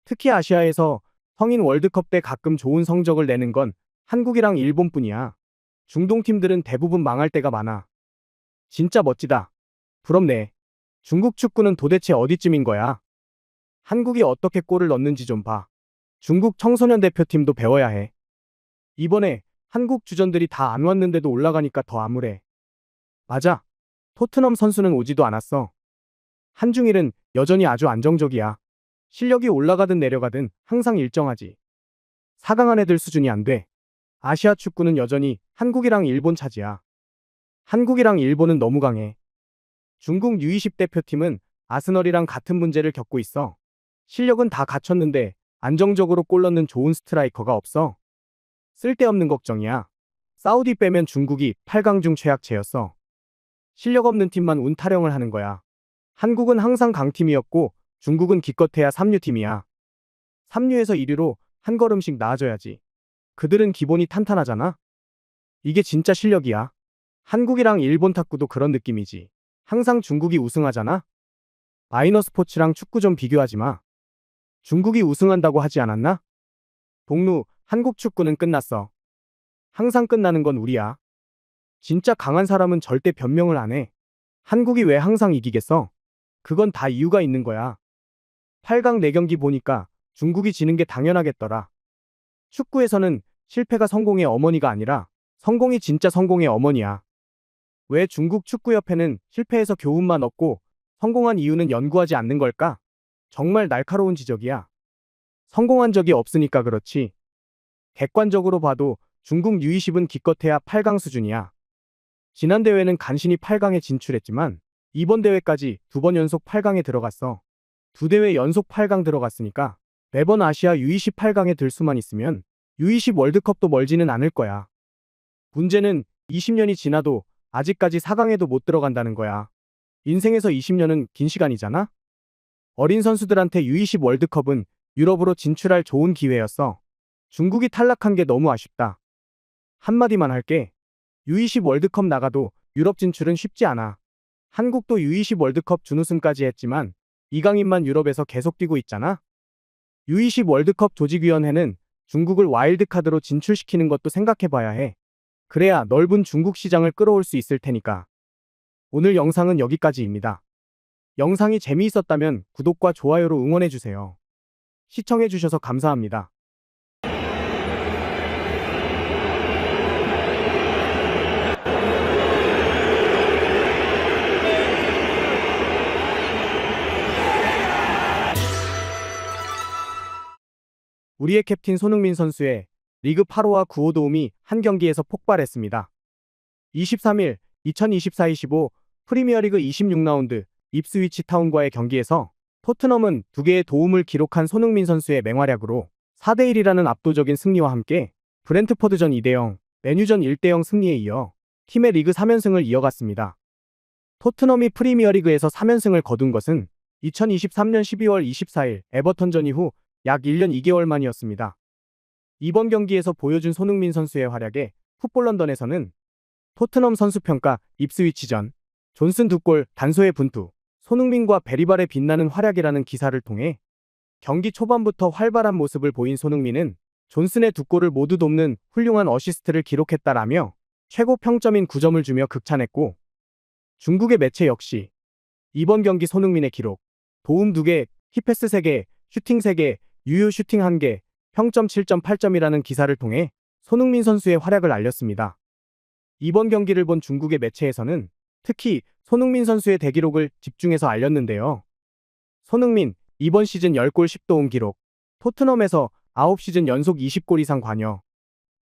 B: 특히 아시아에서 성인 월드컵 때 가끔 좋은 성적을 내는 건 한국이랑 일본뿐이야. 중동 팀들은 대부분 망할 때가 많아. 진짜 멋지다. 부럽네. 중국 축구는 도대체 어디쯤인 거야? 한국이 어떻게 골을 넣는지 좀 봐. 중국 청소년 대표팀도 배워야 해. 이번에 한국 주전들이 다 안 왔는데도 올라가니까 더 암울해. 맞아. 토트넘 선수는 오지도 않았어. 한중일은 여전히 아주 안정적이야. 실력이 올라가든 내려가든 항상 일정하지. 4강 안 애들 수준이 안 돼. 아시아 축구는 여전히 한국이랑 일본 차지야. 한국이랑 일본은 너무 강해. 중국 U20 대표팀은 아스널이랑 같은 문제를 겪고 있어. 실력은 다 갖췄는데 안정적으로 골 넣는 좋은 스트라이커가 없어. 쓸데없는 걱정이야. 사우디 빼면 중국이 8강 중 최악체였어. 실력 없는 팀만 운 타령을 하는 거야. 한국은 항상 강팀이었고 중국은 기껏해야 3류팀이야. 3류에서 1류로 한 걸음씩 나아져야지. 그들은 기본이 탄탄하잖아. 이게 진짜 실력이야. 한국이랑 일본 탁구도 그런 느낌이지. 항상 중국이 우승하잖아. 마이너 스포츠랑 축구 좀 비교하지 마. 중국이 우승한다고 하지 않았나? 동루, 한국 축구는 끝났어. 항상 끝나는 건 우리야. 진짜 강한 사람은 절대 변명을 안 해. 한국이 왜 항상 이기겠어? 그건 다 이유가 있는 거야. 8강 4경기 보니까 중국이 지는 게 당연하겠더라. 축구에서는 실패가 성공의 어머니가 아니라 성공이 진짜 성공의 어머니야. 왜 중국 축구협회는 실패해서 교훈만 얻고 성공한 이유는 연구하지 않는 걸까? 정말 날카로운 지적이야. 성공한 적이 없으니까 그렇지. 객관적으로 봐도 중국 U20은 기껏해야 8강 수준이야. 지난 대회는 간신히 8강에 진출했지만 이번 대회까지 2번 연속 8강에 들어갔어. 2대회 연속 8강 들어갔으니까 매번 아시아 U20 8강에 들 수만 있으면 U20 월드컵도 멀지는 않을 거야. 문제는 20년이 지나도 아직까지 4강에도 못 들어간다는 거야. 인생에서 20년은 긴 시간이잖아? 어린 선수들한테 U20 월드컵은 유럽으로 진출할 좋은 기회였어. 중국이 탈락한 게 너무 아쉽다. 한마디만 할게. U20 월드컵 나가도 유럽 진출은 쉽지 않아. 한국도 U20 월드컵 준우승까지 했지만 이강인만 유럽에서 계속 뛰고 있잖아. U20 월드컵 조직위원회는 중국을 와일드카드로 진출시키는 것도 생각해봐야 해. 그래야 넓은 중국 시장을 끌어올 수 있을 테니까. 오늘 영상은 여기까지입니다. 영상이 재미있었다면 구독과 좋아요로 응원해주세요. 시청해주셔서 감사합니다. 우리의 캡틴 손흥민 선수의 리그 8호와 9호 도움이 한 경기에서 폭발했습니다. 23일 2024-25 프리미어리그 26라운드 입스위치 타운과의 경기에서 토트넘은 2개의 도움을 기록한 손흥민 선수의 맹활약으로 4대1이라는 압도적인 승리와 함께 브렌트퍼드전 2대0, 맨유전 1대0 승리에 이어 팀의 리그 3연승을 이어갔습니다. 토트넘이 프리미어리그에서 3연승을 거둔 것은 2023년 12월 24일 에버턴전 이후 약 1년 2개월 만이었습니다. 이번 경기에서 보여준 손흥민 선수의 활약에 풋볼 런던에서는 토트넘 선수 평가, 입스위치전, 존슨 2골, 단소의 분투, 손흥민과 베리발의 빛나는 활약이라는 기사를 통해 경기 초반부터 활발한 모습을 보인 손흥민은 존슨의 2골을 모두 돕는 훌륭한 어시스트를 기록했다라며 최고 평점인 9점을 주며 극찬했고, 중국의 매체 역시 이번 경기 손흥민의 기록, 도움 2개, 키패스 3개, 슈팅 3개, 유효 슈팅 1개, 평점 7.8점이라는 기사를 통해 손흥민 선수의 활약을 알렸습니다. 이번 경기를 본 중국의 매체에서는 특히 손흥민 선수의 대기록을 집중해서 알렸는데요. 손흥민, 이번 시즌 10골 10도움 기록, 토트넘에서 9시즌 연속 20골 이상 관여,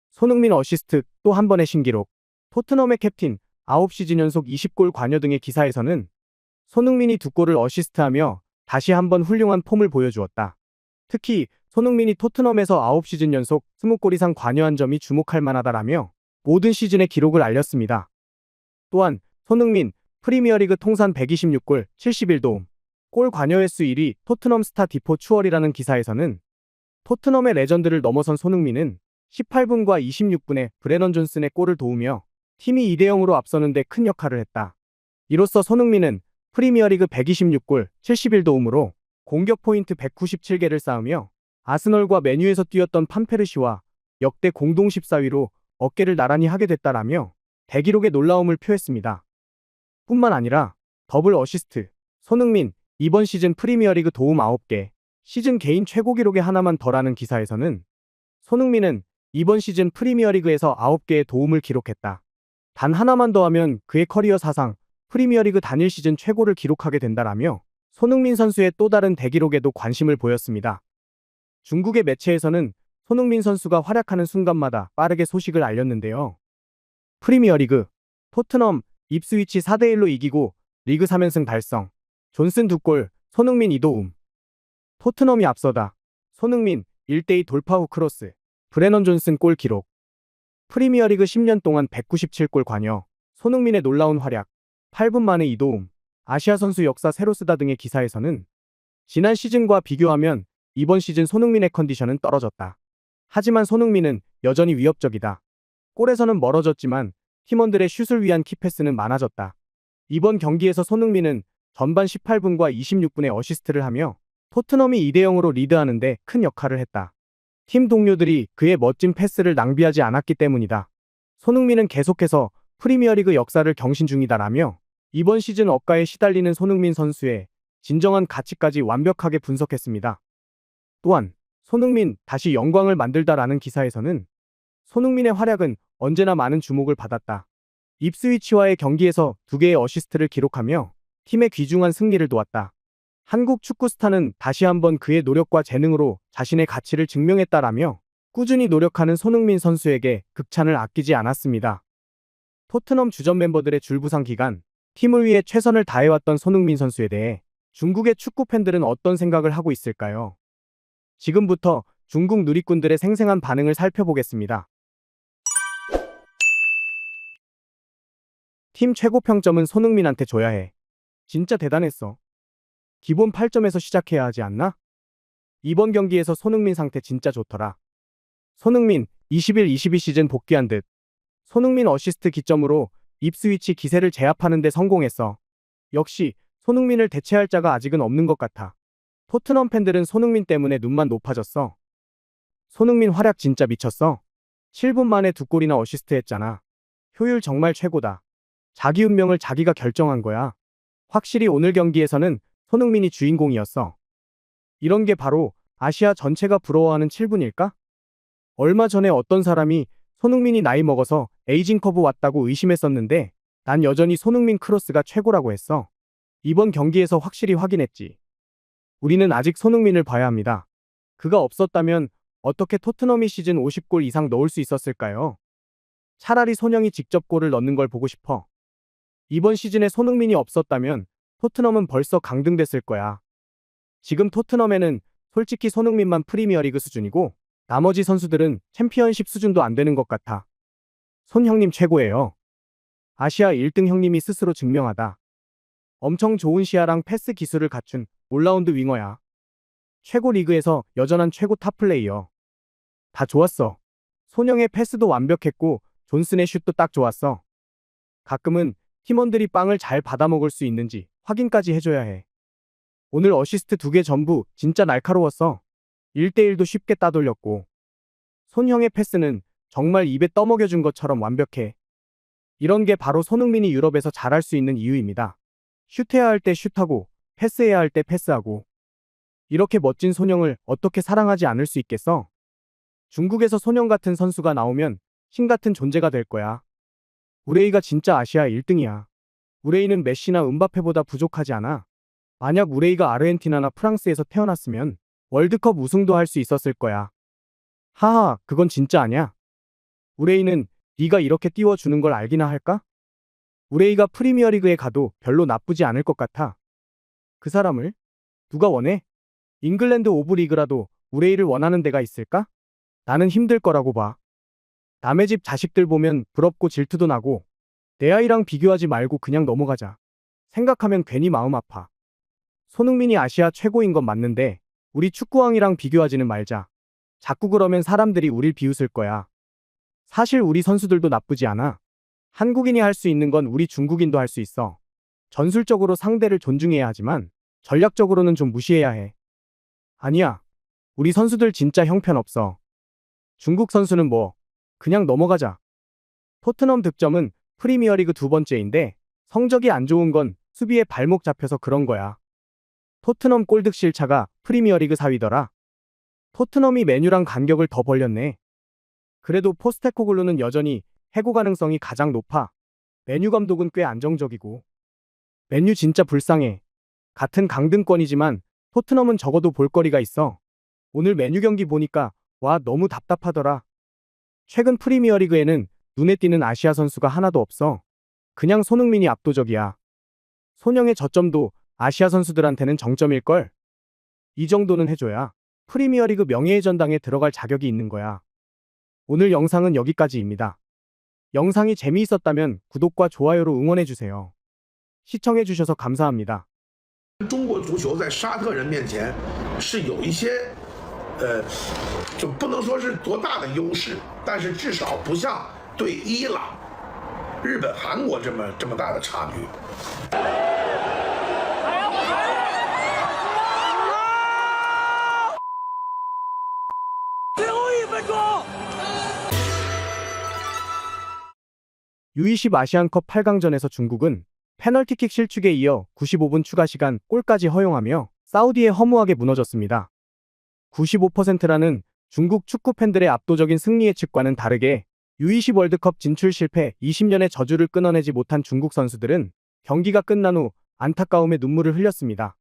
B: 손흥민 어시스트 또 한 번의 신기록, 토트넘의 캡틴 9시즌 연속 20골 관여 등의 기사에서는 손흥민이 2골을 어시스트하며 다시 한번 훌륭한 폼을 보여주었다. 특히 손흥민이 토트넘에서 9시즌 연속 20골 이상 관여한 점이 주목할 만하다라며 모든 시즌의 기록을 알렸습니다. 또한 손흥민, 프리미어리그 통산 126골, 71도움, 골 관여 횟수 1위 토트넘 스타 디포 추월이라는 기사에서는 토트넘의 레전드를 넘어선 손흥민은 18분과 26분에 브레넌 존슨의 골을 도우며 팀이 2대0으로 앞서는데 큰 역할을 했다. 이로써 손흥민은 프리미어리그 126골, 71도움으로 공격 포인트 197개를 쌓으며 아스널과 메뉴에서 뛰었던 판페르시와 역대 공동 14위로 어깨를 나란히 하게 됐다라며 대기록의 놀라움을 표했습니다. 뿐만 아니라 더블 어시스트, 손흥민, 이번 시즌 프리미어리그 도움 9개, 시즌 개인 최고 기록에 하나만 더라는 기사에서는 손흥민은 이번 시즌 프리미어리그에서 9개의 도움을 기록했다. 단 하나만 더하면 그의 커리어 사상 프리미어리그 단일 시즌 최고를 기록하게 된다라며 손흥민 선수의 또 다른 대기록에도 관심을 보였습니다. 중국의 매체에서는 손흥민 선수가 활약하는 순간마다 빠르게 소식을 알렸는데요. 프리미어리그, 토트넘, 입스위치 4대1로 이기고 리그 3연승 달성, 존슨 2골, 손흥민 2도움. 토트넘이 앞서다, 손흥민 1대2 돌파 후 크로스, 브레넌 존슨 골 기록. 프리미어리그 10년 동안 197골 관여, 손흥민의 놀라운 활약, 8분 만에 2도움, 아시아 선수 역사 새로 쓰다 등의 기사에서는 지난 시즌과 비교하면 이번 시즌 손흥민의 컨디션은 떨어졌다. 하지만 손흥민은 여전히 위협적이다. 골에서는 멀어졌지만 팀원들의 슛을 위한 키패스는 많아졌다. 이번 경기에서 손흥민은 전반 18분과 26분에 어시스트를 하며 토트넘이 2대0으로 리드하는데 큰 역할을 했다. 팀 동료들이 그의 멋진 패스를 낭비하지 않았기 때문이다. 손흥민은 계속해서 프리미어리그 역사를 경신 중이다라며 이번 시즌 억가에 시달리는 손흥민 선수의 진정한 가치까지 완벽하게 분석했습니다. 또한 손흥민 다시 영광을 만들다라는 기사에서는 손흥민의 활약은 언제나 많은 주목을 받았다. 입스위치와의 경기에서 2개의 어시스트를 기록하며 팀의 귀중한 승리를 도왔다. 한국 축구 스타는 다시 한번 그의 노력과 재능으로 자신의 가치를 증명했다라며 꾸준히 노력하는 손흥민 선수에게 극찬을 아끼지 않았습니다. 토트넘 주전 멤버들의 줄부상 기간, 팀을 위해 최선을 다해왔던 손흥민 선수에 대해 중국의 축구 팬들은 어떤 생각을 하고 있을까요? 지금부터 중국 누리꾼들의 생생한 반응을 살펴보겠습니다. 팀 최고 평점은 손흥민한테 줘야 해. 진짜 대단했어. 기본 8점에서 시작해야 하지 않나? 이번 경기에서 손흥민 상태 진짜 좋더라. 손흥민 21-22 시즌 복귀한 듯. 손흥민 어시스트 기점으로 입스위치 기세를 제압하는 데 성공했어. 역시 손흥민을 대체할 자가 아직은 없는 것 같아. 토트넘 팬들은 손흥민 때문에 눈만 높아졌어. 손흥민 활약 진짜 미쳤어. 7분 만에 2골이나 어시스트 했잖아. 효율 정말 최고다. 자기 운명을 자기가 결정한 거야. 확실히 오늘 경기에서는 손흥민이 주인공이었어. 이런 게 바로 아시아 전체가 부러워하는 7분일까? 얼마 전에 어떤 사람이 손흥민이 나이 먹어서 에이징 커브 왔다고 의심했었는데 난 여전히 손흥민 크로스가 최고라고 했어. 이번 경기에서 확실히 확인했지. 우리는 아직 손흥민을 봐야 합니다. 그가 없었다면 어떻게 토트넘이 시즌 50골 이상 넣을 수 있었을까요? 차라리 손흥민이 직접 골을 넣는 걸 보고 싶어. 이번 시즌에 손흥민이 없었다면 토트넘은 벌써 강등됐을 거야. 지금 토트넘에는 솔직히 손흥민만 프리미어리그 수준이고 나머지 선수들은 챔피언십 수준도 안 되는 것 같아. 손 형님 최고예요. 아시아 1등 형님이 스스로 증명하다. 엄청 좋은 시야랑 패스 기술을 갖춘 올라운드 윙어야. 최고 리그에서 여전한 최고 탑플레이어. 다 좋았어. 손흥의 패스도 완벽했고 존슨의 슛도 딱 좋았어. 가끔은 팀원들이 빵을 잘 받아먹을 수 있는지 확인까지 해줘야 해. 오늘 어시스트 2개 전부 진짜 날카로웠어. 1대1도 쉽게 따돌렸고. 손형의 패스는 정말 입에 떠먹여준 것처럼 완벽해. 이런 게 바로 손흥민이 유럽에서 잘할 수 있는 이유입니다. 슛해야 할 때 슛하고 패스해야 할 때 패스하고. 이렇게 멋진 손형을 어떻게 사랑하지 않을 수 있겠어? 중국에서 손형 같은 선수가 나오면 신 같은 존재가 될 거야. 우레이가 진짜 아시아 1등이야. 우레이는 메시나 음바페보다 부족하지 않아. 만약 우레이가 아르헨티나나 프랑스에서 태어났으면 월드컵 우승도 할 수 있었을 거야. 하하, 그건 진짜 아니야. 우레이는 네가 이렇게 띄워주는 걸 알기나 할까? 우레이가 프리미어리그에 가도 별로 나쁘지 않을 것 같아. 그 사람을 누가 원해? 잉글랜드 오브 리그라도 우레이를 원하는 데가 있을까? 나는 힘들 거라고 봐. 남의 집 자식들 보면 부럽고 질투도 나고 내 아이랑 비교하지 말고 그냥 넘어가자. 생각하면 괜히 마음 아파. 손흥민이 아시아 최고인 건 맞는데 우리 축구왕이랑 비교하지는 말자. 자꾸 그러면 사람들이 우릴 비웃을 거야. 사실 우리 선수들도 나쁘지 않아. 한국인이 할 수 있는 건 우리 중국인도 할 수 있어. 전술적으로 상대를 존중해야 하지만 전략적으로는 좀 무시해야 해. 아니야. 우리 선수들 진짜 형편없어. 중국 선수는 뭐 그냥 넘어가자. 토트넘 득점은 프리미어리그 2번째인데 성적이 안 좋은 건 수비에 발목 잡혀서 그런 거야. 토트넘 골득실 차가 프리미어리그 4위더라. 토트넘이 맨유랑 간격을 더 벌렸네. 그래도 포스테코글루는 여전히 해고 가능성이 가장 높아. 맨유 감독은 꽤 안정적이고. 맨유 진짜 불쌍해. 같은 강등권이지만 토트넘은 적어도 볼거리가 있어. 오늘 맨유 경기 보니까 와 너무 답답하더라. 최근 프리미어리그에는 눈에 띄는 아시아 선수가 하나도 없어. 그냥 손흥민이 압도적이야. 손형의 저점도 아시아 선수들한테는 정점일걸. 이 정도는 해줘야 프리미어리그 명예의 전당에 들어갈 자격이 있는 거야. 오늘 영상은 여기까지입니다. 영상이 재미있었다면 구독과 좋아요로 응원해주세요. 시청해주셔서 감사합니다.
A: 中国足球在沙特人面前是有一些，就不能说是多大的优势，但是至少不像对伊朗、日本、韩国这么大的差距。
L: 最后1分钟。
B: U20 아시안컵 8강전에서 중국은 페널티킥 실축에 이어 95분 추가 시간 골까지 허용하며 사우디에 허무하게 무너졌습니다. 95%라는 중국 축구 팬들의 압도적인 승리 예측과는 다르게 U20 월드컵 진출 실패 20년의 저주를 끊어내지 못한 중국 선수들은 경기가 끝난 후 안타까움에 눈물을 흘렸습니다.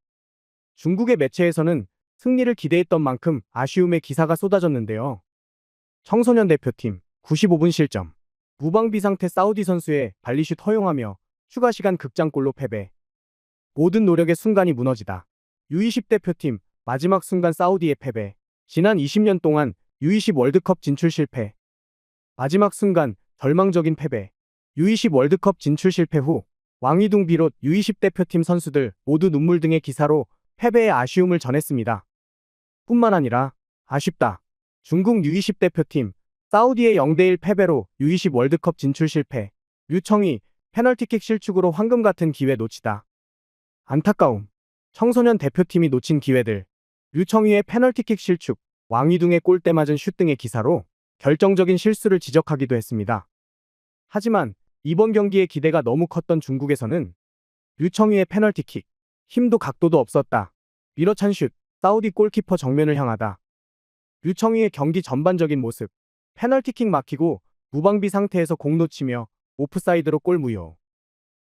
B: 중국의 매체에서는 승리를 기대했던 만큼 아쉬움의 기사가 쏟아졌는데요. 청소년 대표팀 95분 실점. 무방비 상태 사우디 선수의 발리슛 허용하며 추가 시간 극장골로 패배. 모든 노력의 순간이 무너지다. U20 대표팀 마지막 순간 사우디의 패배. 지난 20년 동안 U20 월드컵 진출 실패. 마지막 순간 절망적인 패배. U20 월드컵 진출 실패 후 왕이둥 비롯 U20 대표팀 선수들 모두 눈물 등의 기사로 패배의 아쉬움을 전했습니다. 뿐만 아니라 아쉽다. 중국 U20 대표팀 사우디의 0대1 패배로 U20 월드컵 진출 실패. 류청이 페널티킥 실축으로 황금 같은 기회 놓치다. 안타까움. 청소년 대표팀이 놓친 기회들. 류청이의 페널티킥 실축, 왕이둥의 골대 맞은 슛 등의 기사로 결정적인 실수를 지적하기도 했습니다. 하지만 이번 경기의 기대가 너무 컸던 중국에서는 류청이의 페널티킥, 힘도 각도도 없었다. 밀어찬 슛, 사우디 골키퍼 정면을 향하다. 류청이의 경기 전반적인 모습, 페널티킥 막히고 무방비 상태에서 공 놓치며 오프사이드로 골 무효.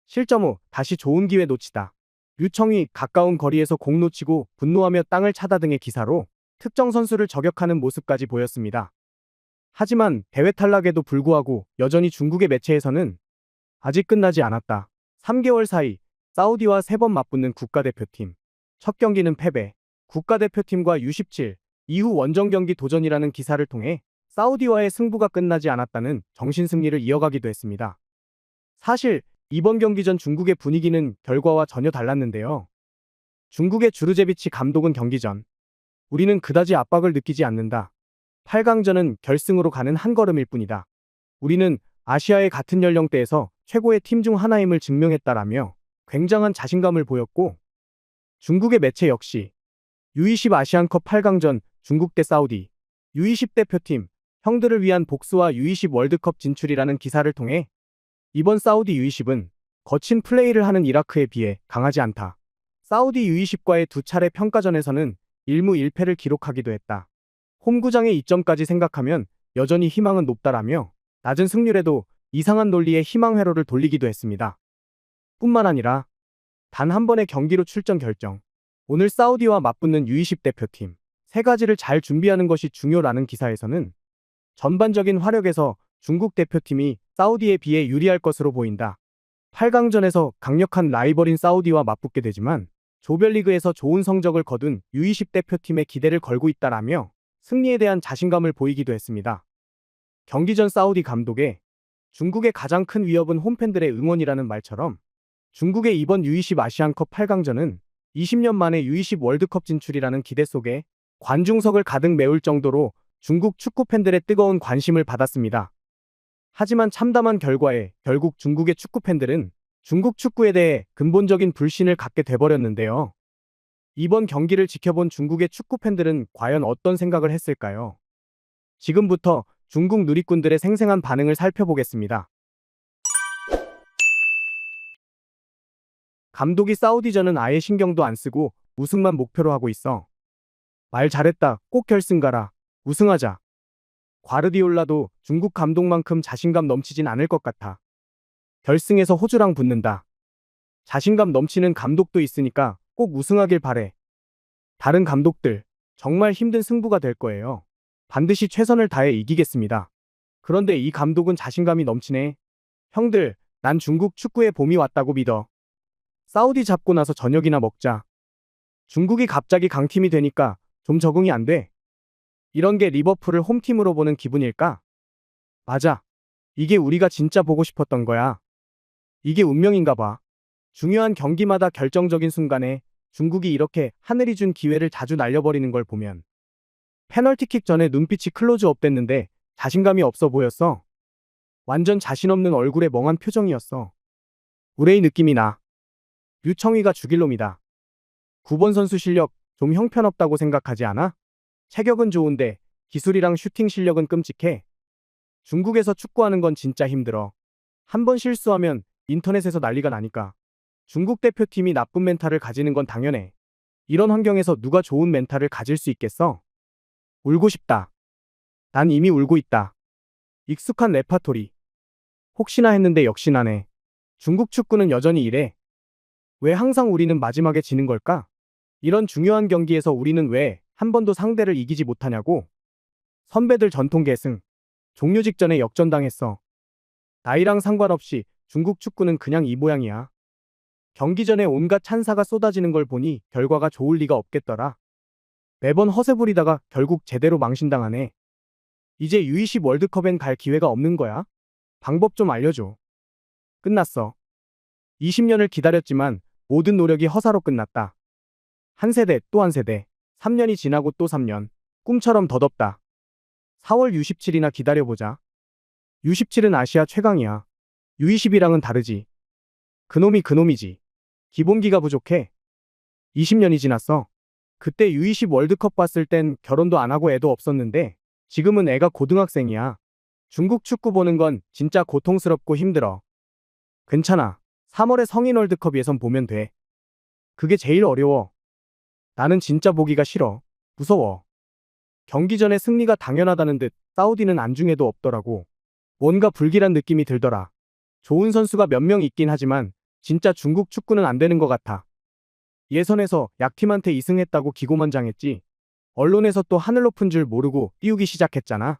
B: 실점 후 다시 좋은 기회 놓치다. 류청이 가까운 거리에서 공 놓치고 분노하며 땅을 차다 등의 기사로 특정 선수를 저격하는 모습까지 보였습니다. 하지만 대회 탈락에도 불구하고 여전히 중국의 매체에서는 아직 끝나지 않았다. 3개월 사이 사우디와 3번 맞붙는 국가대표팀. 첫 경기는 패배. 국가대표팀과 U17 이후 원정 경기 도전이라는 기사를 통해 사우디와의 승부가 끝나지 않았다는 정신승리를 이어가기도 했습니다. 사실 이번 경기 전 중국의 분위기는 결과와 전혀 달랐는데요. 중국의 주르제비치 감독은 경기 전 우리는 그다지 압박을 느끼지 않는다. 8강전은 결승으로 가는 한 걸음일 뿐이다. 우리는 아시아의 같은 연령대에서 최고의 팀 중 하나임을 증명했다라며 굉장한 자신감을 보였고, 중국의 매체 역시 U20 아시안컵 8강전 중국 대 사우디, U20 대표팀 형들을 위한 복수와 U20 월드컵 진출이라는 기사를 통해 이번 사우디 U20은 거친 플레이를 하는 이라크에 비해 강하지 않다. 사우디 U20과의 두 차례 평가전에서는 1무 1패를 기록하기도 했다. 홈구장의 이점까지 생각하면 여전히 희망은 높다라며 낮은 승률에도 이상한 논리의 희망 회로를 돌리기도 했습니다. 뿐만 아니라 단 한 번의 경기로 출전 결정. 오늘 사우디와 맞붙는 U20 대표팀. 세 가지를 잘 준비하는 것이 중요라는 기사에서는 전반적인 화력에서 중국 대표팀이 사우디에 비해 유리할 것으로 보인다. 8강전에서 강력한 라이벌인 사우디와 맞붙게 되지만 조별리그에서 좋은 성적을 거둔 U20 대표팀에 기대를 걸고 있다라며 승리에 대한 자신감을 보이기도 했습니다. 경기 전 사우디 감독의 중국의 가장 큰 위협은 홈팬들의 응원이라는 말처럼 중국의 이번 U20 아시안컵 8강전은 20년 만에 U20 월드컵 진출이라는 기대 속에 관중석을 가득 메울 정도로 중국 축구 팬들의 뜨거운 관심을 받았습니다. 하지만 참담한 결과에 결국 중국의 축구 팬들은 중국 축구에 대해 근본적인 불신을 갖게 돼버렸는데요. 이번 경기를 지켜본 중국의 축구 팬들은 과연 어떤 생각을 했을까요? 지금부터 중국 누리꾼들의 생생한 반응을 살펴보겠습니다. 감독이 사우디전은 아예 신경도 안 쓰고 우승만 목표로 하고 있어. 말 잘했다. 꼭 결승 가라. 우승하자. 과르디올라도 중국 감독만큼 자신감 넘치진 않을 것 같아. 결승에서 호주랑 붙는다. 자신감 넘치는 감독도 있으니까 꼭 우승하길 바래. 다른 감독들, 정말 힘든 승부가 될 거예요. 반드시 최선을 다해 이기겠습니다. 그런데 이 감독은 자신감이 넘치네. 형들, 난 중국 축구의 봄이 왔다고 믿어. 사우디 잡고 나서 저녁이나 먹자. 중국이 갑자기 강팀이 되니까 좀 적응이 안 돼. 이런 게 리버풀을 홈팀으로 보는 기분일까? 맞아. 이게 우리가 진짜 보고 싶었던 거야. 이게 운명인가 봐. 중요한 경기마다 결정적인 순간에 중국이 이렇게 하늘이 준 기회를 자주 날려버리는 걸 보면 페널티킥 전에 눈빛이 클로즈업 됐는데 자신감이 없어 보였어. 완전 자신 없는 얼굴에 멍한 표정이었어. 우레이 느낌이 나. 류청휘가 죽일 놈이다. 9번 선수 실력 좀 형편없다고 생각하지 않아? 체격은 좋은데 기술이랑 슈팅 실력은 끔찍해. 중국에서 축구하는 건 진짜 힘들어. 한 번 실수하면 인터넷에서 난리가 나니까. 중국 대표팀이 나쁜 멘탈을 가지는 건 당연해. 이런 환경에서 누가 좋은 멘탈을 가질 수 있겠어? 울고 싶다. 난 이미 울고 있다. 익숙한 레파토리. 혹시나 했는데 역시나네. 중국 축구는 여전히 이래. 왜 항상 우리는 마지막에 지는 걸까? 이런 중요한 경기에서 우리는 왜 한 번도 상대를 이기지 못하냐고? 선배들 전통 계승. 종료 직전에 역전당했어. 나이랑 상관없이 중국 축구는 그냥 이 모양이야. 경기 전에 온갖 찬사가 쏟아지는 걸 보니 결과가 좋을 리가 없겠더라. 매번 허세 부리다가 결국 제대로 망신당하네. 이제 U20 월드컵엔 갈 기회가 없는 거야? 방법 좀 알려줘. 끝났어. 20년을 기다렸지만 모든 노력이 허사로 끝났다. 한 세대 또 한 세대. 3년이 지나고 또 3년. 꿈처럼 덧없다. 4월 U17이나 기다려보자. U17은 아시아 최강이야. U20이랑은 다르지. 그놈이 그놈이지. 기본기가 부족해. 20년이 지났어. 그때 U20 월드컵 봤을 땐 결혼도 안 하고 애도 없었는데 지금은 애가 고등학생이야. 중국 축구 보는 건 진짜 고통스럽고 힘들어. 괜찮아. 3월에 성인 월드컵 예선 보면 돼. 그게 제일 어려워. 나는 진짜 보기가 싫어. 무서워. 경기 전에 승리가 당연하다는 듯 사우디는 안중에도 없더라고. 뭔가 불길한 느낌이 들더라. 좋은 선수가 몇 명 있긴 하지만 진짜 중국 축구는 안 되는 것 같아. 예선에서 약팀한테 2승했다고 기고만장했지. 언론에서 또 하늘 높은 줄 모르고 띄우기 시작했잖아.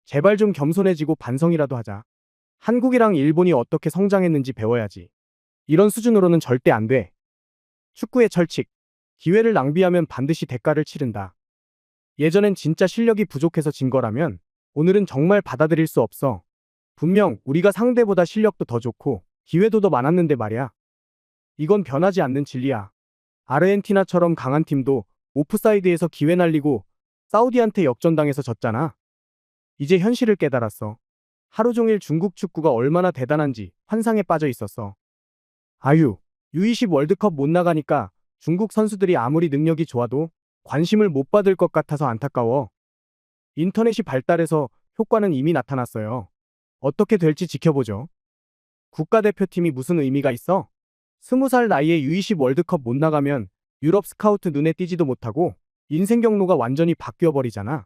B: 제발 좀 겸손해지고 반성이라도 하자. 한국이랑 일본이 어떻게 성장했는지 배워야지. 이런 수준으로는 절대 안 돼. 축구의 철칙. 기회를 낭비하면 반드시 대가를 치른다. 예전엔 진짜 실력이 부족해서 진 거라면 오늘은 정말 받아들일 수 없어. 분명 우리가 상대보다 실력도 더 좋고 기회도 더 많았는데 말이야. 이건 변하지 않는 진리야. 아르헨티나처럼 강한 팀도 오프사이드에서 기회 날리고 사우디한테 역전당해서 졌잖아. 이제 현실을 깨달았어. 하루 종일 중국 축구가 얼마나 대단한지 환상에 빠져 있었어. 아유, U20 월드컵 못 나가니까 중국 선수들이 아무리 능력이 좋아도 관심을 못 받을 것 같아서 안타까워. 인터넷이 발달해서 효과는 이미 나타났어요. 어떻게 될지 지켜보죠. 국가대표팀이 무슨 의미가 있어? 20살 나이에 U20 월드컵 못 나가면 유럽 스카우트 눈에 띄지도 못하고 인생 경로가 완전히 바뀌어 버리잖아.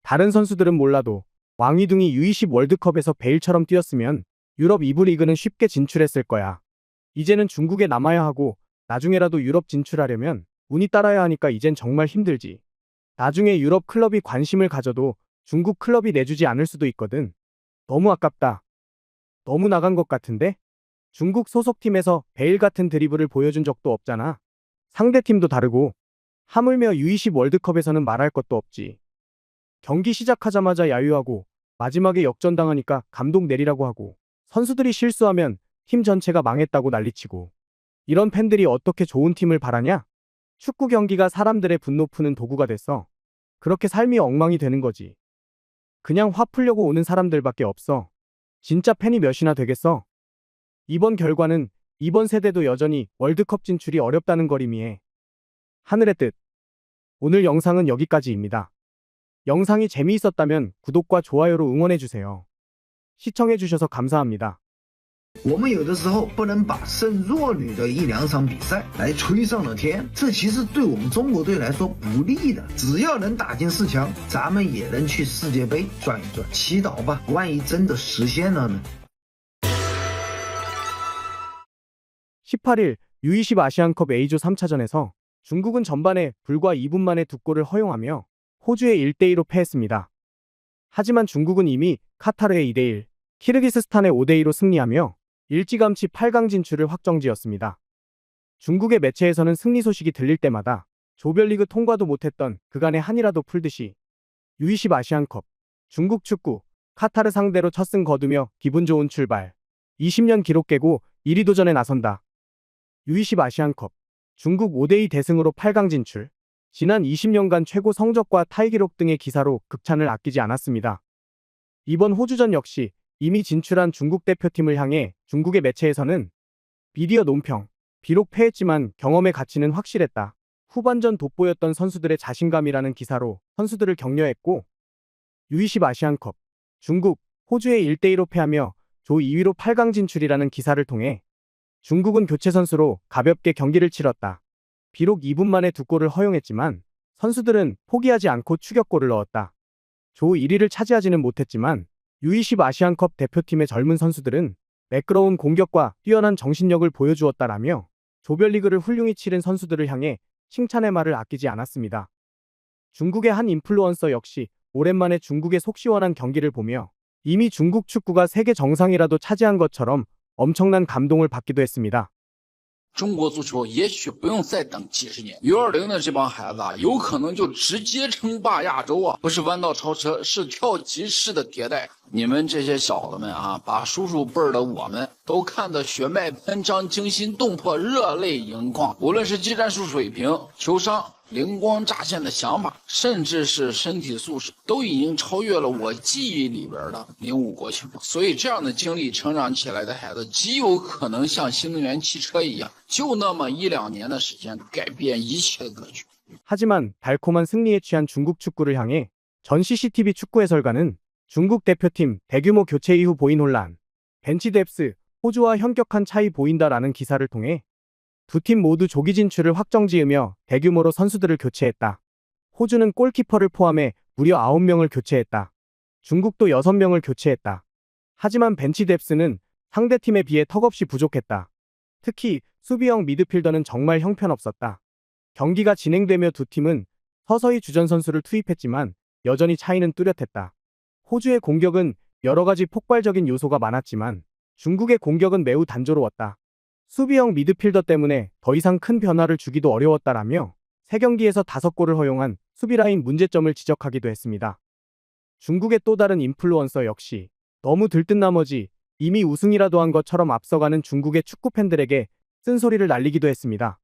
B: 다른 선수들은 몰라도 왕이둥이 U20 월드컵에서 베일처럼 뛰었으면 유럽 2부 리그는 쉽게 진출했을 거야. 이제는 중국에 남아야 하고 나중에라도 유럽 진출하려면 운이 따라야 하니까 이젠 정말 힘들지. 나중에 유럽 클럽이 관심을 가져도 중국 클럽이 내주지 않을 수도 있거든. 너무 아깝다. 너무 나간 것 같은데? 중국 소속팀에서 베일 같은 드리블을 보여준 적도 없잖아. 상대팀도 다르고 하물며 U20 월드컵에서는 말할 것도 없지. 경기 시작하자마자 야유하고 마지막에 역전당하니까 감독 내리라고 하고 선수들이 실수하면 팀 전체가 망했다고 난리치고 이런 팬들이 어떻게 좋은 팀을 바라냐? 축구 경기가 사람들의 분노 푸는 도구가 됐어. 그렇게 삶이 엉망이 되는 거지. 그냥 화 풀려고 오는 사람들밖에 없어. 진짜 팬이 몇이나 되겠어? 이번 결과는 이번 세대도 여전히 월드컵 진출이 어렵다는 걸 의미해. 하늘의 뜻. 오늘 영상은 여기까지입니다. 영상이 재미있었다면 구독과 좋아요로 응원해주세요. 시청해주셔서 감사합니다.
N: 我们有的时候不能把胜弱女的一两场比赛来吹上了天，这其实对我们中国队来说不利的。只要能打进4强，咱们也能去世界杯转一转。祈祷吧，万一真的实现了呢？
B: 18일 U20 아시안컵 A조 3차전에서 중국은 전반에 불과 2분 만에 2골을 허용하며 호주에 1대2로 패했습니다. 하지만 중국은 이미 카타르에 2대1, 키르기스스탄에 5대2로 승리하며 일찌감치 8강 진출을 확정지었습니다. 중국의 매체에서는 승리 소식이 들릴 때마다 조별리그 통과도 못했던 그간의 한이라도 풀듯이 U20 아시안컵, 중국 축구, 카타르 상대로 첫 승 거두며 기분 좋은 출발, 20년 기록 깨고 1위 도전에 나선다. U20 아시안컵, 중국 5대2 대승으로 8강 진출, 지난 20년간 최고 성적과 타이 기록 등의 기사로 극찬을 아끼지 않았습니다. 이번 호주전 역시 이미 진출한 중국 대표팀을 향해 중국의 매체에서는 미디어 논평, 비록 패했지만 경험의 가치는 확실했다. 후반전 돋보였던 선수들의 자신감이라는 기사로 선수들을 격려했고 U20 아시안컵, 중국, 호주에 1대2로 패하며 조 2위로 8강 진출이라는 기사를 통해 중국은 교체 선수로 가볍게 경기를 치렀다. 비록 2분 만에 2골을 허용했지만 선수들은 포기하지 않고 추격골을 넣었다. 조 1위를 차지하지는 못했지만 U20 아시안컵 대표팀의 젊은 선수들은 매끄러운 공격과 뛰어난 정신력을 보여주었다라며 조별리그를 훌륭히 치른 선수들을 향해 칭찬의 말을 아끼지 않았습니다. 중국의 한 인플루언서 역시 오랜만에 중국의 속 시원한 경기를 보며 이미 중국 축구가 세계 정상이라도 차지한 것처럼 엄청난 감동을 받기도 했습니다.
O: 中国足球也许不用再等几十年，U20的这帮孩子啊，有可能就直接称霸亚洲啊！不是弯道超车，是跳级式的迭代。你们这些小子们啊，把叔叔辈儿的我们都看得血脉喷张、惊心动魄、热泪盈眶。无论是技战术水平、球商、灵光乍现的想法，甚至是身体素质，都已经超越了我记忆里边的领舞国情。所以，这样的经历成长起来的孩子，极有可能像新能源汽车一样，就那么1-2年的时间，改变一切的格局。
B: 하지만 달콤한 승리에 취한 중국 축구를 향해 전 CCTV 축구 해설가는 중국 대표팀 대규모 교체 이후 보인 혼란, 벤치 뎁스, 호주와 현격한 차이 보인다라는 기사를 통해 두 팀 모두 조기 진출을 확정지으며 대규모로 선수들을 교체했다. 호주는 골키퍼를 포함해 무려 9명을 교체했다. 중국도 6명을 교체했다. 하지만 벤치 뎁스는 상대팀에 비해 턱없이 부족했다. 특히 수비형 미드필더는 정말 형편없었다. 경기가 진행되며 두 팀은 서서히 주전 선수를 투입했지만 여전히 차이는 뚜렷했다. 호주의 공격은 여러 가지 폭발적인 요소가 많았지만 중국의 공격은 매우 단조로웠다. 수비형 미드필더 때문에 더 이상 큰 변화를 주기도 어려웠다라며 3경기에서 5골을 허용한 수비라인 문제점을 지적하기도 했습니다. 중국의 또 다른 인플루언서 역시 너무 들뜬 나머지 이미 우승이라도 한 것처럼 앞서가는 중국의 축구 팬들에게 쓴소리를 날리기도 했습니다.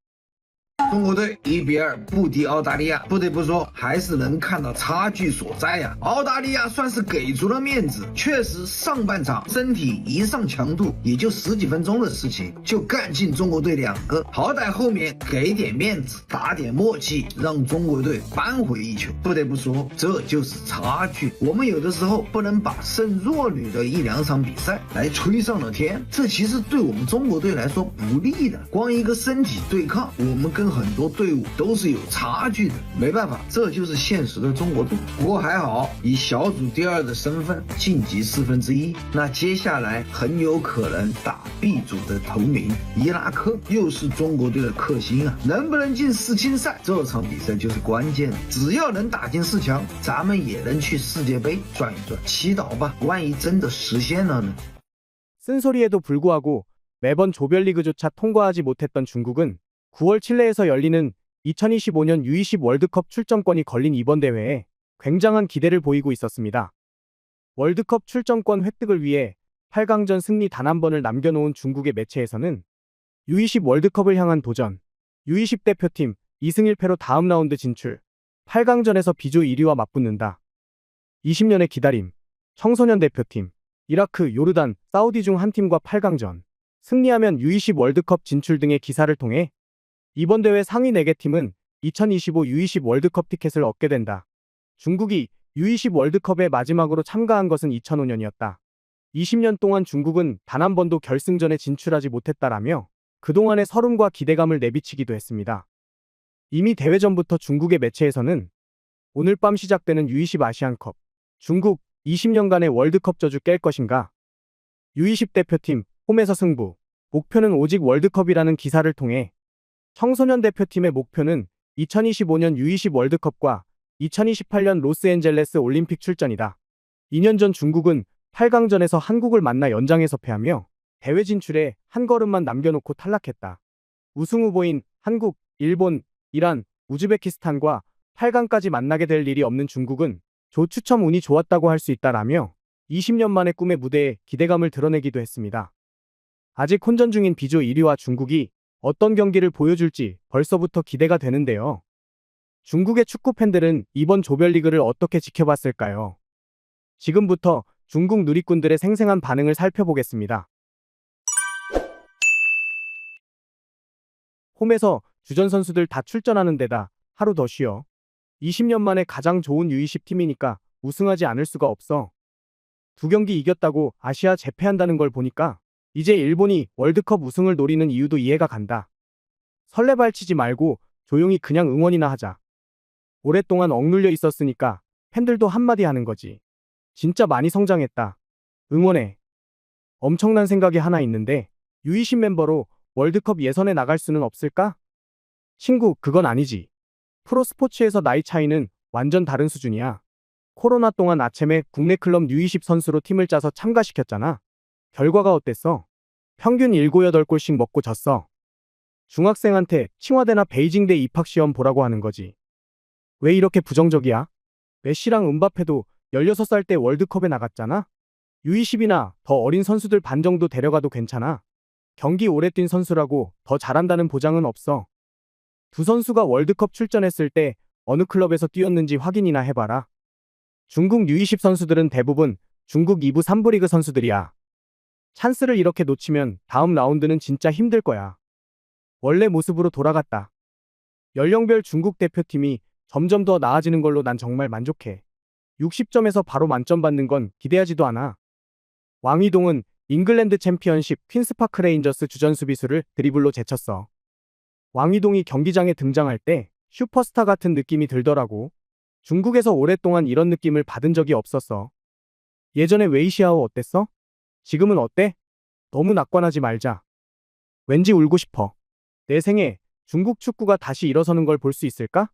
N: 中国队1-2不敌澳大利亚，不得不说还是能看到差距所在呀。澳大利亚算是给足了面子，确实上半场身体一上强度，也就10几分钟的事情就干进中国队2个，好歹后面给点面子，打点默契，让中国队扳回一球。不得不说，这就是差距。我们有的时候不能把胜弱女的1-2场比赛来吹上了天，这其实对我们中国队来说不利的。光一个身体对抗，我们跟很多队伍都是有差距的。没办法，这就是现实的中国队。不过还好，以小组第2的身份晋级1/4，那接下来很有可能打 B 组的头名伊拉克，又是中国队的克星啊！能不能进世青赛，这场比赛就是关键了。只要能打进4强，咱们也能去世界杯转一转。祈祷吧，万一真的实现了呢？
B: 쓴소리에도 불구하고 매번 조별리그조차 통과하지 못했던 중국은 9월 칠레에서 열리는 2025년 U20 월드컵 출전권이 걸린 이번 대회에 굉장한 기대를 보이고 있었습니다. 월드컵 출전권 획득을 위해 8강전 승리 단 한 번을 남겨놓은 중국의 매체에서는 U20 월드컵을 향한 도전, U20 대표팀 2승 1패로 다음 라운드 진출, 8강전에서 비조 1위와 맞붙는다. 20년의 기다림, 청소년 대표팀, 이라크, 요르단, 사우디 중 한 팀과 8강전, 승리하면 U20 월드컵 진출 등의 기사를 통해 이번 대회 상위 4개 팀은 2025 U20 월드컵 티켓을 얻게 된다. 중국이 U20 월드컵에 마지막으로 참가한 것은 2005년이었다. 20년 동안 중국은 단 한 번도 결승전에 진출하지 못했다라며 그동안의 서름과 기대감을 내비치기도 했습니다. 이미 대회 전부터 중국의 매체에서는 오늘 밤 시작되는 U20 아시안컵, 중국 20년간의 월드컵 저주 깰 것인가? U20 대표팀 홈에서 승부, 목표는 오직 월드컵이라는 기사를 통해 청소년 대표팀의 목표는 2025년 U20 월드컵과 2028년 로스앤젤레스 올림픽 출전이다. 2년 전 중국은 8강전에서 한국을 만나 연장에서 패하며 대회 진출에 한 걸음만 남겨놓고 탈락했다. 우승 후보인 한국, 일본, 이란, 우즈베키스탄과 8강까지 만나게 될 일이 없는 중국은 조추첨 운이 좋았다고 할 수 있다라며 20년 만의 꿈의 무대에 기대감을 드러내기도 했습니다. 아직 혼전 중인 비조 1위와 중국이 어떤 경기를 보여줄지 벌써부터 기대가 되는데요. 중국의 축구 팬들은 이번 조별리그를 어떻게 지켜봤을까요? 지금부터 중국 누리꾼들의 생생한 반응을 살펴보겠습니다. 홈에서 주전 선수들 다 출전하는 데다 하루 더 쉬어. 20년 만에 가장 좋은 U20 팀이니까 우승하지 않을 수가 없어. 2경기 이겼다고 아시아 재패한다는 걸 보니까 이제 일본이 월드컵 우승을 노리는 이유도 이해가 간다. 설레발치지 말고 조용히 그냥 응원이나 하자. 오랫동안 억눌려 있었으니까 팬들도 한마디 하는 거지. 진짜 많이 성장했다. 응원해. 엄청난 생각이 하나 있는데 U20 멤버로 월드컵 예선에 나갈 수는 없을까? 친구, 그건 아니지. 프로스포츠에서 나이 차이는 완전 다른 수준이야. 코로나 동안 아체메 국내 클럽 U20 선수로 팀을 짜서 참가시켰잖아. 결과가 어땠어? 평균 7, 8골씩 먹고 졌어. 중학생한테 칭화대나 베이징대 입학시험 보라고 하는 거지. 왜 이렇게 부정적이야? 메시랑 음바페도 16살 때 월드컵에 나갔잖아. U20이나 더 어린 선수들 반 정도 데려가도 괜찮아. 경기 오래 뛴 선수라고 더 잘한다는 보장은 없어. 두 선수가 월드컵 출전했을 때 어느 클럽에서 뛰었는지 확인이나 해봐라. 중국 U20 선수들은 대부분 중국 2부 3부 리그 선수들이야. 찬스를 이렇게 놓치면 다음 라운드는 진짜 힘들 거야. 원래 모습으로 돌아갔다. 연령별 중국 대표팀이 점점 더 나아지는 걸로 난 정말 만족해. 60점에서 바로 만점 받는 건 기대하지도 않아. 왕위동은 잉글랜드 챔피언십 퀸스파크 레인저스 주전 수비수를 드리블로 제쳤어. 왕위동이 경기장에 등장할 때 슈퍼스타 같은 느낌이 들더라고. 중국에서 오랫동안 이런 느낌을 받은 적이 없었어. 예전에 웨이시아오 어땠어? 지금은 어때? 너무 낙관하지 말자. 왠지 울고 싶어. 내 생에 중국 축구가 다시 일어서는 걸 볼 수 있을까?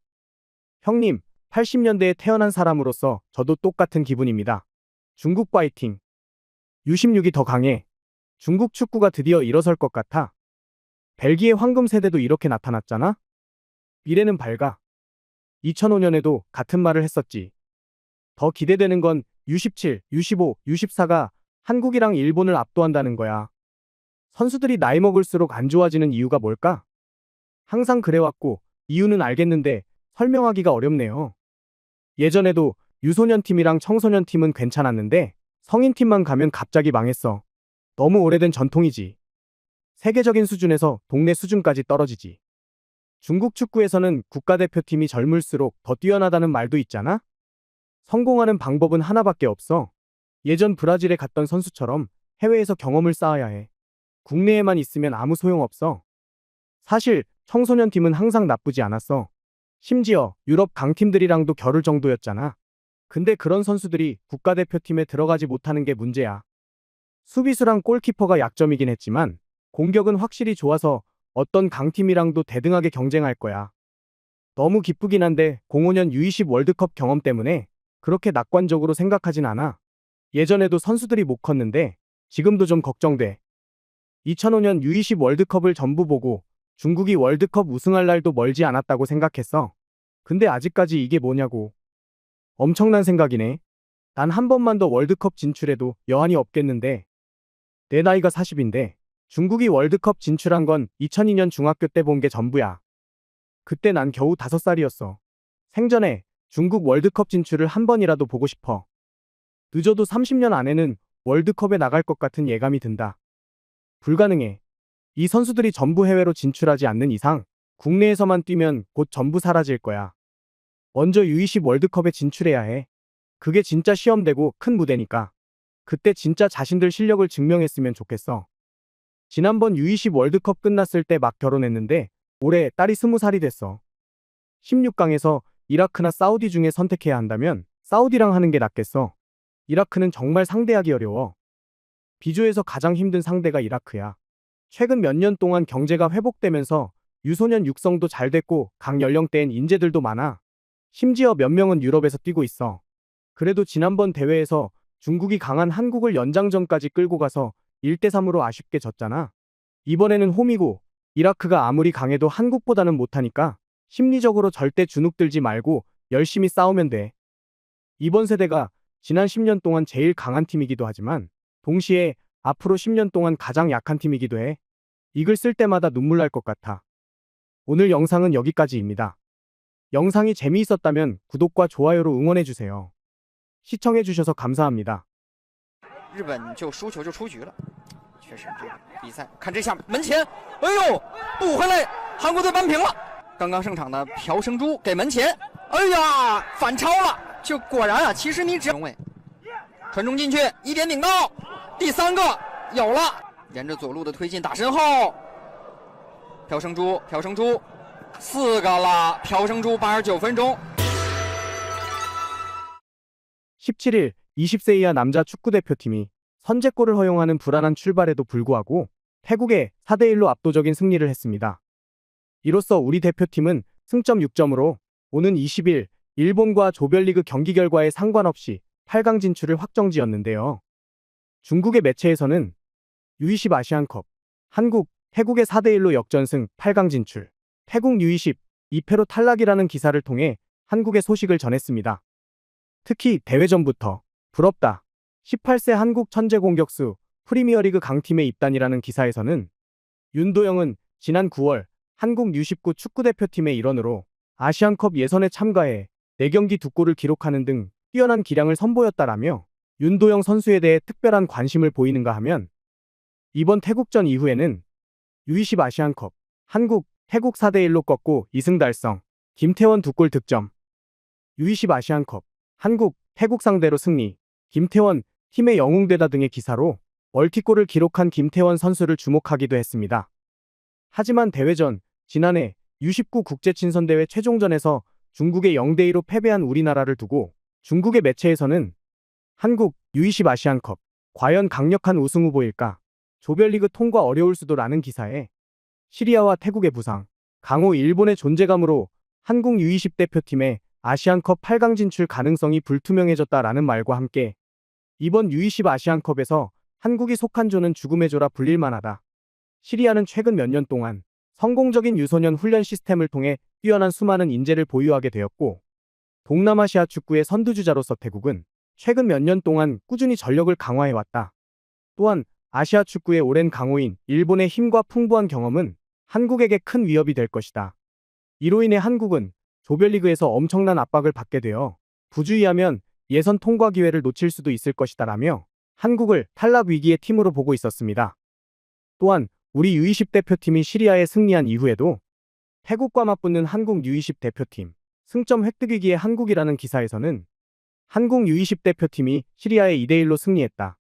B: 형님, 80년대에 태어난 사람으로서 저도 똑같은 기분입니다. 중국 파이팅. U16이 더 강해. 중국 축구가 드디어 일어설 것 같아. 벨기에 황금 세대도 이렇게 나타났잖아? 미래는 밝아. 2005년에도 같은 말을 했었지. 더 기대되는 건 U17, U15, U14가 한국이랑 일본을 압도한다는 거야. 선수들이 나이 먹을수록 안 좋아지는 이유가 뭘까? 항상 그래왔고 이유는 알겠는데 설명하기가 어렵네요. 예전에도 유소년 팀이랑 청소년 팀은 괜찮았는데 성인 팀만 가면 갑자기 망했어. 너무 오래된 전통이지. 세계적인 수준에서 동네 수준까지 떨어지지. 중국 축구에서는 국가대표팀이 젊을수록 더 뛰어나다는 말도 있잖아? 성공하는 방법은 하나밖에 없어. 예전 브라질에 갔던 선수처럼 해외에서 경험을 쌓아야 해. 국내에만 있으면 아무 소용없어. 사실 청소년 팀은 항상 나쁘지 않았어. 심지어 유럽 강팀들이랑도 겨룰 정도였잖아. 근데 그런 선수들이 국가대표팀에 들어가지 못하는 게 문제야. 수비수랑 골키퍼가 약점이긴 했지만 공격은 확실히 좋아서 어떤 강팀이랑도 대등하게 경쟁할 거야. 너무 기쁘긴 한데 05년 U20 월드컵 경험 때문에 그렇게 낙관적으로 생각하진 않아. 예전에도 선수들이 못 컸는데 지금도 좀 걱정돼. 2005년 U20 월드컵을 전부 보고 중국이 월드컵 우승할 날도 멀지 않았다고 생각했어. 근데 아직까지 이게 뭐냐고. 엄청난 생각이네. 난 한 번만 더 월드컵 진출해도 여한이 없겠는데. 내 나이가 40인데 중국이 월드컵 진출한 건 2002년 중학교 때 본 게 전부야. 그때 난 겨우 5살이었어. 생전에 중국 월드컵 진출을 한 번이라도 보고 싶어. 늦어도 30년 안에는 월드컵에 나갈 것 같은 예감이 든다. 불가능해. 이 선수들이 전부 해외로 진출하지 않는 이상 국내에서만 뛰면 곧 전부 사라질 거야. 먼저 U20 월드컵에 진출해야 해. 그게 진짜 시험되고 큰 무대니까. 그때 진짜 자신들 실력을 증명했으면 좋겠어. 지난번 U20 월드컵 끝났을 때 막 결혼했는데 올해 딸이 20살이 됐어. 16강에서 이라크나 사우디 중에 선택해야 한다면 사우디랑 하는 게 낫겠어. 이라크는 정말 상대하기 어려워. B조에서 가장 힘든 상대가 이라크야. 최근 몇 년 동안 경제가 회복되면서 유소년 육성도 잘 됐고 각 연령대엔 인재들도 많아. 심지어 몇 명은 유럽에서 뛰고 있어. 그래도 지난번 대회에서 중국이 강한 한국을 연장전까지 끌고 가서 1대3으로 아쉽게 졌잖아. 이번에는 홈이고 이라크가 아무리 강해도 한국보다는 못하니까 심리적으로 절대 주눅들지 말고 열심히 싸우면 돼. 이번 세대가 지난 10년 동안 제일 강한 팀이기도 하지만 동시에 앞으로 10년 동안 가장 약한 팀이기도 해. 이글 쓸 때마다 눈물 날 것 같아. 오늘 영상은 여기까지입니다. 영상이 재미있었다면 구독과 좋아요로 응원해주세요. 시청해주셔서 감사합니다.
P: 日本就输球就出局了，确实这个比赛看这下门前，哎呦，补回来，韩国队扳平了。刚刚上场的朴胜珠给门前，哎呀，反超了，就果然啊，其实你只中卫传中进去，一点顶到，第3个有了，沿着左路的推进打身后，朴胜珠4个了，朴胜珠89分钟。
B: 17일 20세 이하 남자 축구대표팀이 선제골을 허용하는 불안한 출발에도 불구하고 태국에 4대1로 압도적인 승리를 했습니다. 이로써 우리 대표팀은 승점 6점으로 오는 20일 일본과 조별리그 경기 결과에 상관없이 8강 진출을 확정지었는데요. 중국의 매체에서는 U20 아시안컵, 한국, 태국의 4대1로 역전승 8강 진출, 태국 U20 2패로 탈락이라는 기사를 통해 한국의 소식을 전했습니다. 특히 대회 전부터 부럽다. 18세 한국 천재 공격수 프리미어리그 강팀의 입단이라는 기사에서는 윤도영은 지난 9월 한국 U19 축구대표팀의 일원으로 아시안컵 예선에 참가해 4경기 2골을 기록하는 등 뛰어난 기량을 선보였다라며 윤도영 선수에 대해 특별한 관심을 보이는가 하면 이번 태국전 이후에는 U20 아시안컵 한국, 태국 4대1로 꺾고 2승 달성, 김태원 2골 득점, U20 아시안컵 한국, 태국 상대로 승리, 김태원, 팀의 영웅되다 등의 기사로 멀티골을 기록한 김태원 선수를 주목하기도 했습니다. 하지만 대회 전 지난해 U19 국제친선대회 최종전에서 중국에 0대2로 패배한 우리나라를 두고 중국의 매체에서는 한국, U20 아시안컵, 과연 강력한 우승 후보일까? 조별리그 통과 어려울 수도라는 기사에 시리아와 태국의 부상, 강호 일본의 존재감으로 한국 U20 대표팀의 아시안컵 8강 진출 가능성이 불투명해졌다라는 말과 함께 이번 U20 아시안컵에서 한국이 속한 조는 죽음의 조라 불릴 만하다. 시리아는 최근 몇 년 동안 성공적인 유소년 훈련 시스템을 통해 뛰어난 수많은 인재를 보유하게 되었고 동남아시아 축구의 선두주자로서 태국은 최근 몇 년 동안 꾸준히 전력을 강화해왔다. 또한 아시아 축구의 오랜 강호인 일본의 힘과 풍부한 경험은 한국에게 큰 위협이 될 것이다. 이로 인해 한국은 조별리그에서 엄청난 압박을 받게 되어 부주의하면 예선 통과 기회를 놓칠 수도 있을 것이다 라며 한국을 탈락 위기의 팀으로 보고 있었습니다. 또한 우리 U20 대표팀이 시리아에 승리한 이후에도 태국과 맞붙는 한국 U20 대표팀 승점 획득 위기의 한국이라는 기사에서는 한국 U20 대표팀이 시리아에 2대1로 승리했다.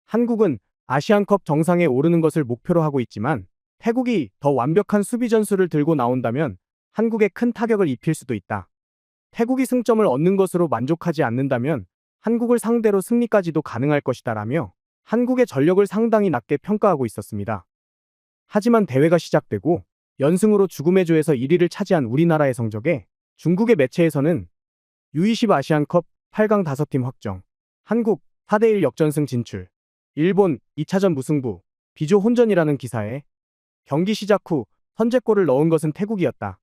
B: 한국은 아시안컵 정상에 오르는 것을 목표로 하고 있지만 태국이 더 완벽한 수비 전술을 들고 나온다면 한국에 큰 타격을 입힐 수도 있다. 태국이 승점을 얻는 것으로 만족하지 않는다면 한국을 상대로 승리까지도 가능할 것이다 라며 한국의 전력을 상당히 낮게 평가하고 있었습니다. 하지만 대회가 시작되고 연승으로 죽음의 조에서 1위를 차지한 우리나라의 성적에 중국의 매체에서는 U20 아시안컵 8강 5팀 확정, 한국 4대1 역전승 진출, 일본 2차전 무승부, 비조 혼전이라는 기사에 경기 시작 후 선제골을 넣은 것은 태국이었다.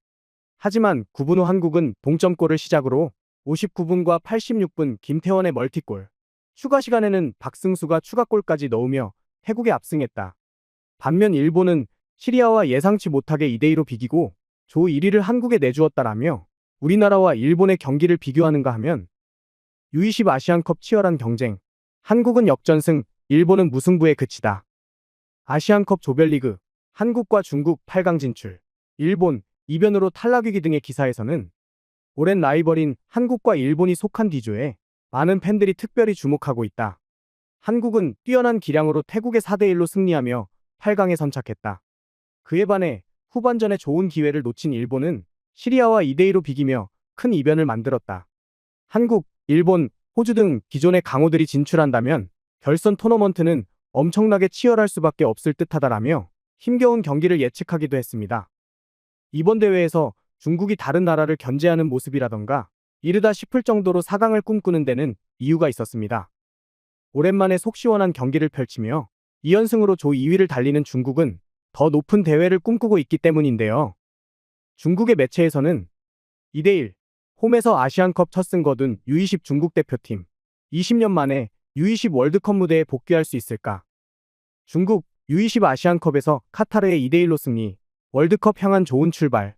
B: 하지만 9분 후 한국은 동점골을 시작으로 59분과 86분 김태원의 멀티골, 추가 시간에는 박승수가 추가골까지 넣으며 태국에 압승했다. 반면 일본은 시리아와 예상치 못하게 2대2로 비기고 조 1위를 한국에 내주었다라며 우리나라와 일본의 경기를 비교하는가 하면 U20 아시안컵 치열한 경쟁, 한국은 역전승, 일본은 무승부에 그치다. 아시안컵 조별리그, 한국과 중국 8강 진출, 일본, 이변으로 탈락위기 등의 기사에서는 오랜 라이벌인 한국과 일본이 속한 D조에 많은 팬들이 특별히 주목하고 있다. 한국은 뛰어난 기량으로 태국에 4대1로 승리하며 8강에 선착했다. 그에 반해 후반전에 좋은 기회를 놓친 일본은 시리아와 2대2로 비기며 큰 이변을 만들었다. 한국, 일본, 호주 등 기존의 강호들이 진출한다면 결선 토너먼트는 엄청나게 치열할 수밖에 없을 듯하다라며 힘겨운 경기를 예측하기도 했습니다. 이번 대회에서 중국이 다른 나라를 견제하는 모습이라던가 이르다 싶을 정도로 4강을 꿈꾸는 데는 이유가 있었습니다. 오랜만에 속 시원한 경기를 펼치며 2연승으로 조 2위를 달리는 중국은 더 높은 대회를 꿈꾸고 있기 때문인데요. 중국의 매체에서는 2대1 홈에서 아시안컵 첫 승 거둔 U20 중국 대표팀 20년 만에 U20 월드컵 무대에 복귀할 수 있을까? 중국 U20 아시안컵에서 카타르의 2대1로 승리, 월드컵 향한 좋은 출발.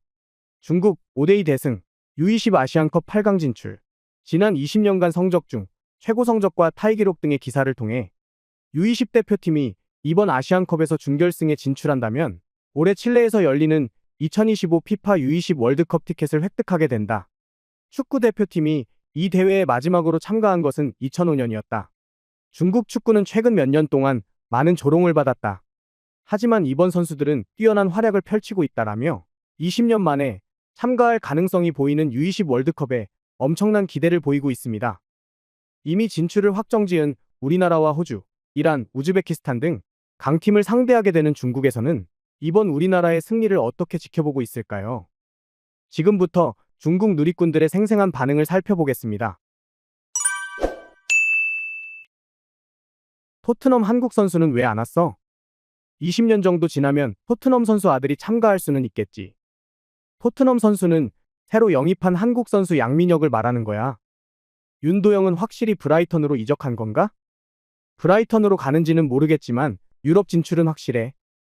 B: 중국 5대2 대승, U20 아시안컵 8강 진출. 지난 20년간 성적 중 최고 성적과 타이 기록 등의 기사를 통해 U20 대표팀이 이번 아시안컵에서 준결승에 진출한다면 올해 칠레에서 열리는 2025 FIFA U20 월드컵 티켓을 획득하게 된다. 축구 대표팀이 이 대회에 마지막으로 참가한 것은 2005년이었다. 중국 축구는 최근 몇 년 동안 많은 조롱을 받았다. 하지만 이번 선수들은 뛰어난 활약을 펼치고 있다라며 20년 만에 참가할 가능성이 보이는 U20 월드컵에 엄청난 기대를 보이고 있습니다. 이미 진출을 확정지은 우리나라와 호주, 이란, 우즈베키스탄 등 강팀을 상대하게 되는 중국에서는 이번 우리나라의 승리를 어떻게 지켜보고 있을까요? 지금부터 중국 누리꾼들의 생생한 반응을 살펴보겠습니다. 토트넘 한국 선수는 왜 안 왔어? 20년 정도 지나면 토트넘 선수 아들이 참가할 수는 있겠지. 토트넘 선수는 새로 영입한 한국 선수 양민혁을 말하는 거야. 윤도영은 확실히 브라이턴으로 이적한 건가? 브라이턴으로 가는지는 모르겠지만 유럽 진출은 확실해.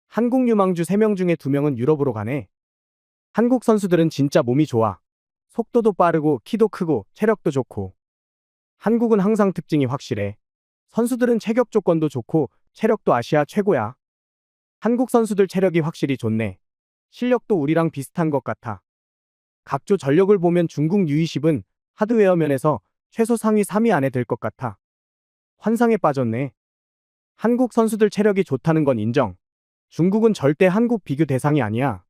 B: 한국 유망주 3명 중에 2명은 유럽으로 가네. 한국 선수들은 진짜 몸이 좋아. 속도도 빠르고 키도 크고 체력도 좋고. 한국은 항상 특징이 확실해. 선수들은 체격 조건도 좋고 체력도 아시아 최고야. 한국 선수들 체력이 확실히 좋네. 실력도 우리랑 비슷한 것 같아. 각조 전력을 보면 중국 U20은 하드웨어 면에서 최소 상위 3위 안에 들 것 같아. 환상에 빠졌네. 한국 선수들 체력이 좋다는 건 인정. 중국은 절대 한국 비교 대상이 아니야.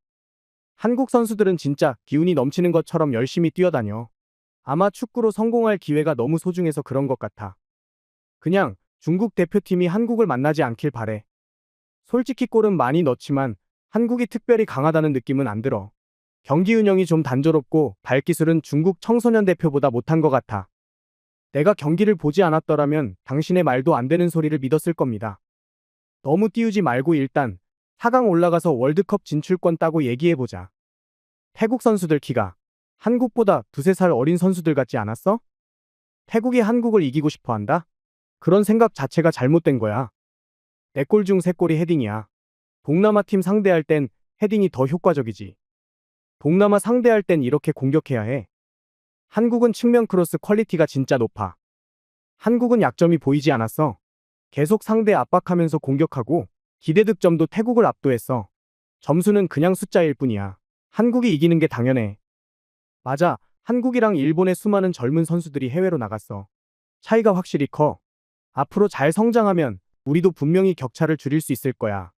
B: 한국 선수들은 진짜 기운이 넘치는 것처럼 열심히 뛰어다녀. 아마 축구로 성공할 기회가 너무 소중해서 그런 것 같아. 그냥 중국 대표팀이 한국을 만나지 않길 바래. 솔직히 골은 많이 넣지만 한국이 특별히 강하다는 느낌은 안 들어. 경기 운영이 좀 단조롭고 발기술은 중국 청소년 대표보다 못한 것 같아. 내가 경기를 보지 않았더라면 당신의 말도 안 되는 소리를 믿었을 겁니다. 너무 띄우지 말고 일단 4강 올라가서 월드컵 진출권 따고 얘기해보자. 태국 선수들 키가 한국보다 2-3살 어린 선수들 같지 않았어? 태국이 한국을 이기고 싶어 한다? 그런 생각 자체가 잘못된 거야. 4골 중 3골이 헤딩이야. 동남아 팀 상대할 땐 헤딩이 더 효과적이지. 동남아 상대할 땐 이렇게 공격해야 해. 한국은 측면 크로스 퀄리티가 진짜 높아. 한국은 약점이 보이지 않았어. 계속 상대 압박하면서 공격하고 기대 득점도 태국을 압도했어. 점수는 그냥 숫자일 뿐이야. 한국이 이기는 게 당연해. 맞아. 한국이랑 일본의 수많은 젊은 선수들이 해외로 나갔어. 차이가 확실히 커. 앞으로 잘 성장하면 우리도 분명히 격차를 줄일 수 있을 거야.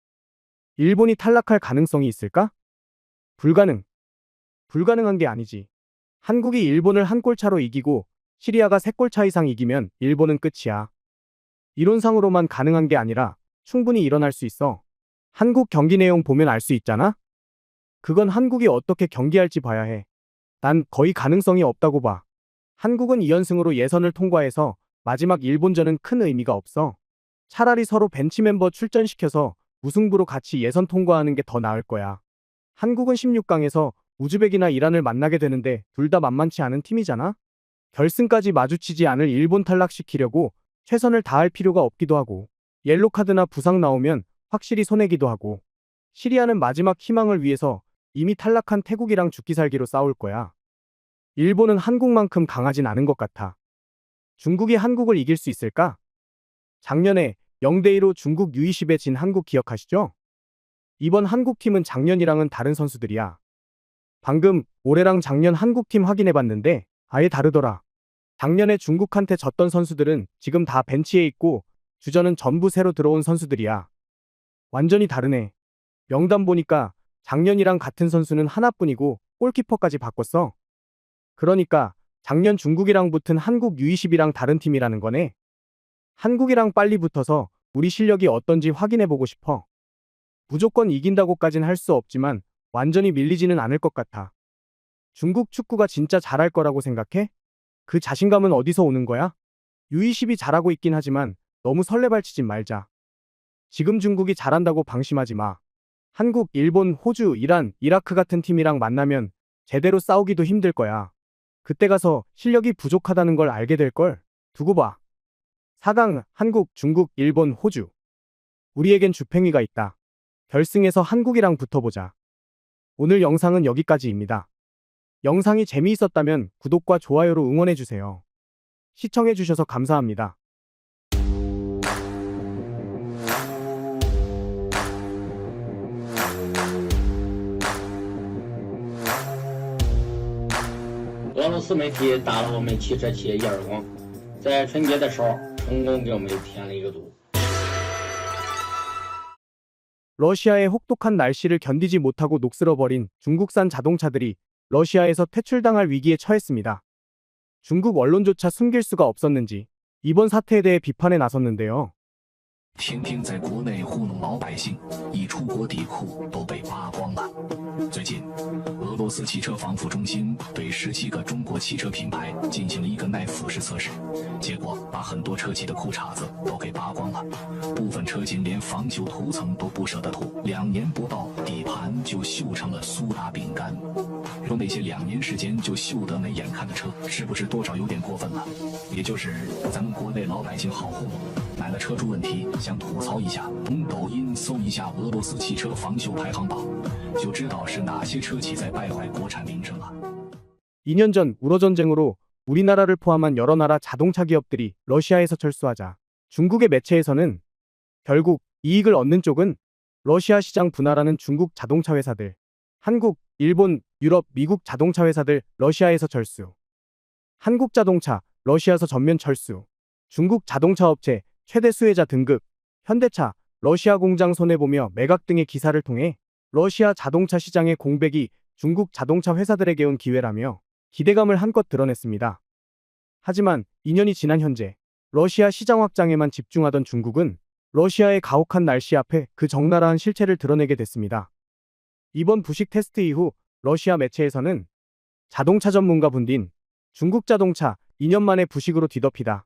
B: 일본이 탈락할 가능성이 있을까? 불가능한 게 아니지. 한국이 일본을 한 골 차로 이기고 시리아가 3골 차 이상 이기면 일본은 끝이야. 이론상으로만 가능한 게 아니라 충분히 일어날 수 있어. 한국 경기 내용 보면 알 수 있잖아? 그건 한국이 어떻게 경기할지 봐야 해. 난 거의 가능성이 없다고 봐. 한국은 2연승으로 예선을 통과해서 마지막 일본전은 큰 의미가 없어. 차라리 서로 벤치 멤버 출전시켜서 무승부로 같이 예선 통과하는 게 더 나을 거야. 한국은 16강에서 우즈벡이나 이란을 만나게 되는데 둘 다 만만치 않은 팀이잖아? 결승까지 마주치지 않을 일본 탈락시키려고 최선을 다할 필요가 없기도 하고, 옐로카드나 부상 나오면 확실히 손해기도 하고, 시리아는 마지막 희망을 위해서 이미 탈락한 태국이랑 죽기 살기로 싸울 거야. 일본은 한국만큼 강하진 않은 것 같아. 중국이 한국을 이길 수 있을까? 작년에 0대2로 중국 U20에 진 한국 기억하시죠? 이번 한국팀은 작년이랑은 다른 선수들이야. 방금 올해랑 작년 한국팀 확인해봤는데 아예 다르더라. 작년에 중국한테 졌던 선수들은 지금 다 벤치에 있고 주전은 전부 새로 들어온 선수들이야. 완전히 다르네. 명단 보니까 작년이랑 같은 선수는 하나뿐이고 골키퍼까지 바꿨어. 그러니까 작년 중국이랑 붙은 한국 U20이랑 다른 팀이라는 거네. 한국이랑 빨리 붙어서 우리 실력이 어떤지 확인해보고 싶어. 무조건 이긴다고까진 할 수 없지만 완전히 밀리지는 않을 것 같아. 중국 축구가 진짜 잘할 거라고 생각해? 그 자신감은 어디서 오는 거야? U20이 잘하고 있긴 하지만 너무 설레발치지 말자. 지금 중국이 잘한다고 방심하지 마. 한국, 일본, 호주, 이란, 이라크 같은 팀이랑 만나면 제대로 싸우기도 힘들 거야. 그때 가서 실력이 부족하다는 걸 알게 될걸. 두고 봐. 4강 한국, 중국, 일본, 호주. 우리에겐 주팽이가 있다. 결승에서 한국이랑 붙어보자. 오늘 영상은 여기까지입니다. 영상이 재미있었다면 구독과 좋아요로 응원해주세요. 시청해주셔서 감사합니다.
Q: 俄罗斯媒体打了我们汽车企业一耳光，在春节的时候成功给我们添了一个堵。
B: 러시아의 혹독한 날씨를 견디지 못하고 녹슬어버린 중국산 자동차들이 러시아에서 퇴출당할 위기에 처했습니다. 중국 언론조차 숨길 수가 없었는지 이번 사태에 대해 비판에 나섰는데요.
R: 天天在国内糊弄老百姓，一出国底裤都被扒光了。最近，俄罗斯汽车防腐中心对17个中国汽车品牌进行了一个耐腐蚀测试，结果把很多车企的裤衩子都给扒光了，部分车型连防锈涂层都不舍得涂，2年不到，底盘就锈成了苏打饼干。说那些2年时间就锈得没眼看的车，是不是多少有点过分了？也就是咱们国内老百姓好糊弄，买了车出问题。 想吐槽一下，从抖音搜一下俄罗斯汽车防锈排行榜，就知道是哪些车企在败坏国产名声了。
B: 2년 전 우러 전쟁으로 우리나라를 포함한 여러 나라 자동차 기업들이 러시아에서 철수하자 중국의 매체에서는 결국 이익을 얻는 쪽은 러시아 시장 분할하는 중국 자동차 회사들, 한국, 일본, 유럽, 미국 자동차 회사들 러시아에서 철수, 한국 자동차 러시아에서 전면 철수, 중국 자동차 업체 최대 수혜자 등급, 현대차, 러시아 공장 손해보며 매각 등의 기사를 통해 러시아 자동차 시장의 공백이 중국 자동차 회사들에게 온 기회라며 기대감을 한껏 드러냈습니다. 하지만 2년이 지난 현재 러시아 시장 확장에만 집중하던 중국은 러시아의 가혹한 날씨 앞에 그 적나라한 실체를 드러내게 됐습니다. 이번 부식 테스트 이후 러시아 매체에서는 자동차 전문가 분딘 중국 자동차 2년 만에 부식으로 뒤덮이다.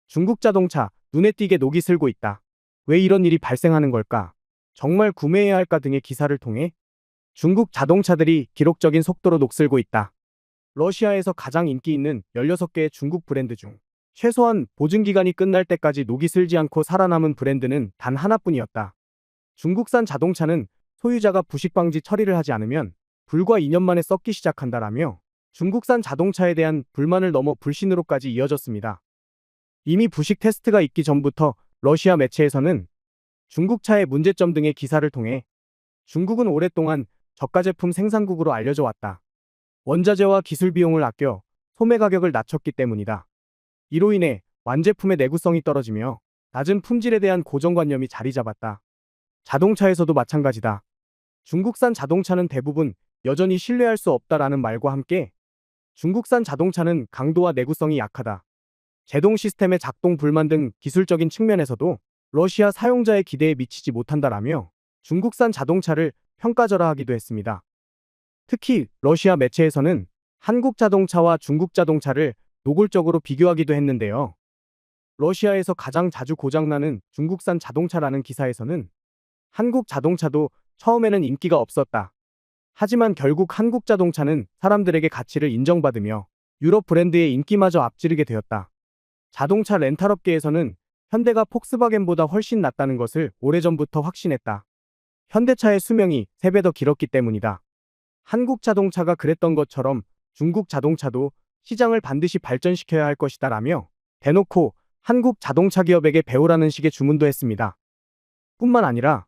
B: 중국 자동차 눈에 띄게 녹이 슬고 있다. 왜 이런 일이 발생하는 걸까? 정말 구매해야 할까 등의 기사를 통해 중국 자동차들이 기록적인 속도로 녹슬고 있다. 러시아에서 가장 인기 있는 16개의 중국 브랜드 중 최소한 보증기간이 끝날 때까지 녹이 슬지 않고 살아남은 브랜드는 단 하나뿐이었다. 중국산 자동차는 소유자가 부식 방지 처리를 하지 않으면 불과 2년 만에 썩기 시작한다라며 중국산 자동차에 대한 불만을 넘어 불신으로까지 이어졌습니다. 이미 부식 테스트가 있기 전부터 러시아 매체에서는 중국차의 문제점 등의 기사를 통해 중국은 오랫동안 저가 제품 생산국으로 알려져 왔다. 원자재와 기술 비용을 아껴 소매 가격을 낮췄기 때문이다. 이로 인해 완제품의 내구성이 떨어지며 낮은 품질에 대한 고정관념이 자리 잡았다. 자동차에서도 마찬가지다. 중국산 자동차는 대부분 여전히 신뢰할 수 없다라는 말과 함께 중국산 자동차는 강도와 내구성이 약하다. 제동 시스템의 작동 불만 등 기술적인 측면에서도 러시아 사용자의 기대에 미치지 못한다라며 중국산 자동차를 평가절하하기도 했습니다. 특히 러시아 매체에서는 한국 자동차와 중국 자동차를 노골적으로 비교하기도 했는데요. 러시아에서 가장 자주 고장나는 중국산 자동차라는 기사에서는 한국 자동차도 처음에는 인기가 없었다. 하지만 결국 한국 자동차는 사람들에게 가치를 인정받으며 유럽 브랜드의 인기마저 앞지르게 되었다. 자동차 렌탈업계에서는 현대가 폭스바겐보다 훨씬 낫다는 것을 오래전부터 확신했다. 현대차의 수명이 3배 더 길었기 때문이다. 한국 자동차가 그랬던 것처럼 중국 자동차도 시장을 반드시 발전시켜야 할 것이다 라며 대놓고 한국 자동차 기업에게 배우라는 식의 주문도 했습니다. 뿐만 아니라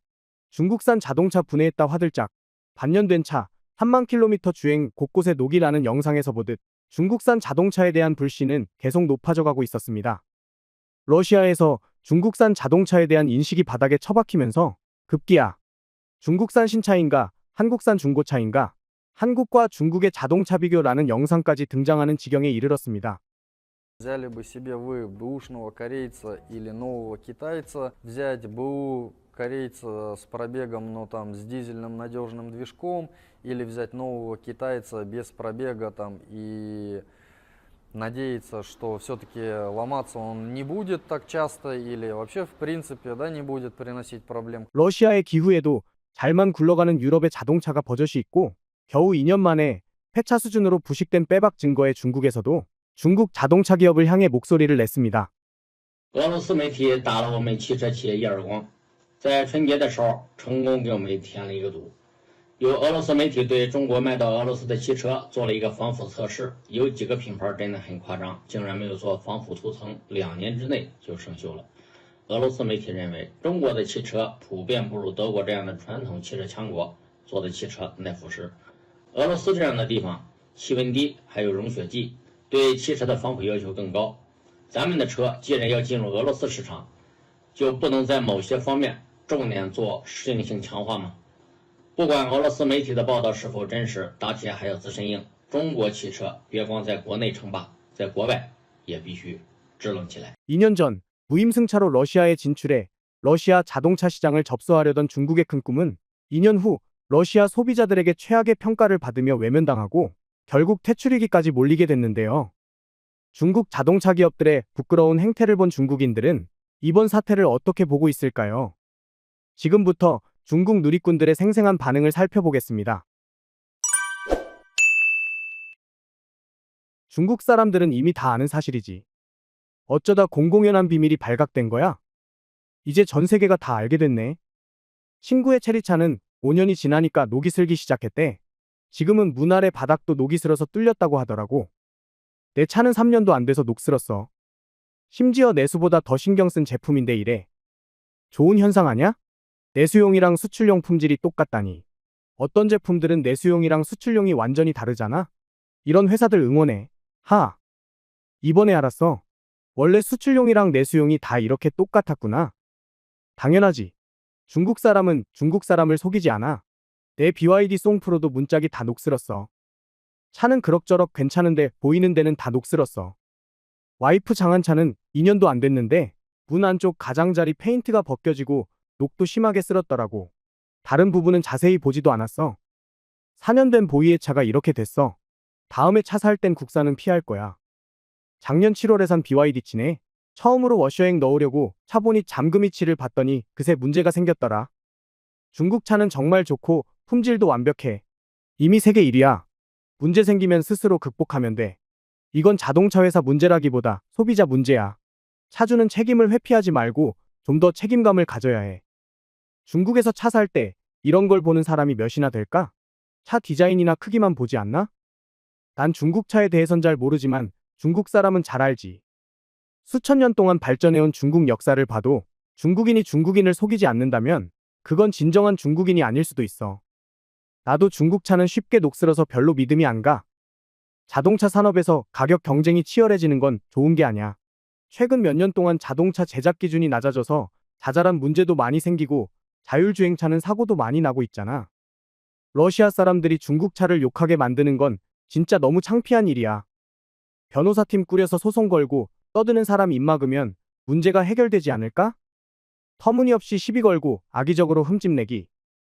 B: 중국산 자동차 분해했다 화들짝, 반년된 차, 3만 킬로미터 주행 곳곳에 녹이라는 영상에서 보듯 중국산 자동차에 대한 불신은 계속 높아져 가고 있었습니다. 러시아에서 중국산 자동차에 대한 인식이 바닥에 처박히면서 급기야 중국산 신차인가 한국산 중고차인가 한국과 중국의 자동차 비교라는 영상까지 등장하는 지경에 이르렀습니다.
S: Взяли бы себе вы бэушного корейца или нового китайца, взять БУ корейца с пробегом, но там с дизельным надежным движком, или взять нового китайца без пробега там и надеяться, что все-таки ломаться он не будет так часто или вообще в принципе, да, не будет приносить проблем.
B: 러시아의 기후에도 잘만 굴러가는 유럽의 자동차가 버젓이 있고 겨우 2년 만에 폐차 수준으로 부식된 빼박 증거에 중국에서도 중국 자동차 기업을 향해 목소리를 냈습니다.
Q: 俄罗斯媒体打了我们汽车企业一耳光，在春节的时候成功给我们添了一个堵。有俄罗斯媒体对中国卖到俄罗斯的汽车做了一个防腐测试，有几个品牌真的很夸张，竟然没有做防腐涂层，2年之内就生锈了。俄罗斯媒体认为中国的汽车普遍不如德国这样的传统汽车强国做的汽车耐腐蚀。俄罗斯这样的地方气温低，还有融雪剂，对汽车的防腐要求更高。咱们的车既然要进入俄罗斯市场，就不能在某些方面重点做适应性强化吗？不管俄罗斯媒体的报道是否真实，打铁还要自身硬。中国汽车别光在国内称霸，在国外也必须支棱起来。
B: 2년 전 무임승차로 러시아에 진출해 러시아 자동차 시장을 접수하려던 중국의 큰 꿈은 2년 후 러시아 소비자들에게 최악의 평가를 받으며 외면당하고 결국 퇴출위기까지 몰리게 됐는데요. 중국 자동차 기업들의 부끄러운 행태를 본 중국인들은 이번 사태를 어떻게 보고 있을까요? 지금부터 중국 누리꾼들의 생생한 반응을 살펴보겠습니다. 중국 사람들은 이미 다 아는 사실이지. 어쩌다 공공연한 비밀이 발각된 거야? 이제 전 세계가 다 알게 됐네. 친구의 체리차는 5년이 지나니까 녹이 슬기 시작했대. 지금은 문 아래 바닥도 녹이 슬어서 뚫렸다고 하더라고. 내 차는 3년도 안 돼서 녹슬었어. 심지어 내수보다 더 신경 쓴 제품인데 이래. 좋은 현상 아냐? 내수용이랑 수출용 품질이 똑같다니. 어떤 제품들은 내수용이랑 수출용이 완전히 다르잖아? 이런 회사들 응원해. 하. 이번에 알았어. 원래 수출용이랑 내수용이 다 이렇게 똑같았구나. 당연하지. 중국 사람은 중국 사람을 속이지 않아. 내 BYD 송프로도 문짝이 다 녹슬었어. 차는 그럭저럭 괜찮은데 보이는 데는 다 녹슬었어. 와이프 장한차는 2년도 안 됐는데 문 안쪽 가장자리 페인트가 벗겨지고 녹도 심하게 쓸었더라고. 다른 부분은 자세히 보지도 않았어. 4년 된 보이의 차가 이렇게 됐어. 다음에 차 살 땐 국산은 피할 거야. 작년 7월에 산 BYD 치네. 처음으로 워셔액 넣으려고 차 보니 잠금이치를 봤더니 그새 문제가 생겼더라. 중국 차는 정말 좋고 품질도 완벽해. 이미 세계 1위야. 문제 생기면 스스로 극복하면 돼. 이건 자동차 회사 문제라기보다 소비자 문제야. 차주는 책임을 회피하지 말고 좀 더 책임감을 가져야 해. 중국에서 차 살 때 이런 걸 보는 사람이 몇이나 될까? 차 디자인이나 크기만 보지 않나? 난 중국 차에 대해선 잘 모르지만 중국 사람은 잘 알지. 수천 년 동안 발전해온 중국 역사를 봐도 중국인이 중국인을 속이지 않는다면 그건 진정한 중국인이 아닐 수도 있어. 나도 중국 차는 쉽게 녹슬어서 별로 믿음이 안 가. 자동차 산업에서 가격 경쟁이 치열해지는 건 좋은 게 아니야. 최근 몇 년 동안 자동차 제작 기준이 낮아져서 자잘한 문제도 많이 생기고 자율주행차는 사고도 많이 나고 있잖아. 러시아 사람들이 중국 차를 욕하게 만드는 건 진짜 너무 창피한 일이야. 변호사팀 꾸려서 소송 걸고 떠드는 사람 입 막으면 문제가 해결되지 않을까? 터무니없이 시비 걸고 악의적으로 흠집내기.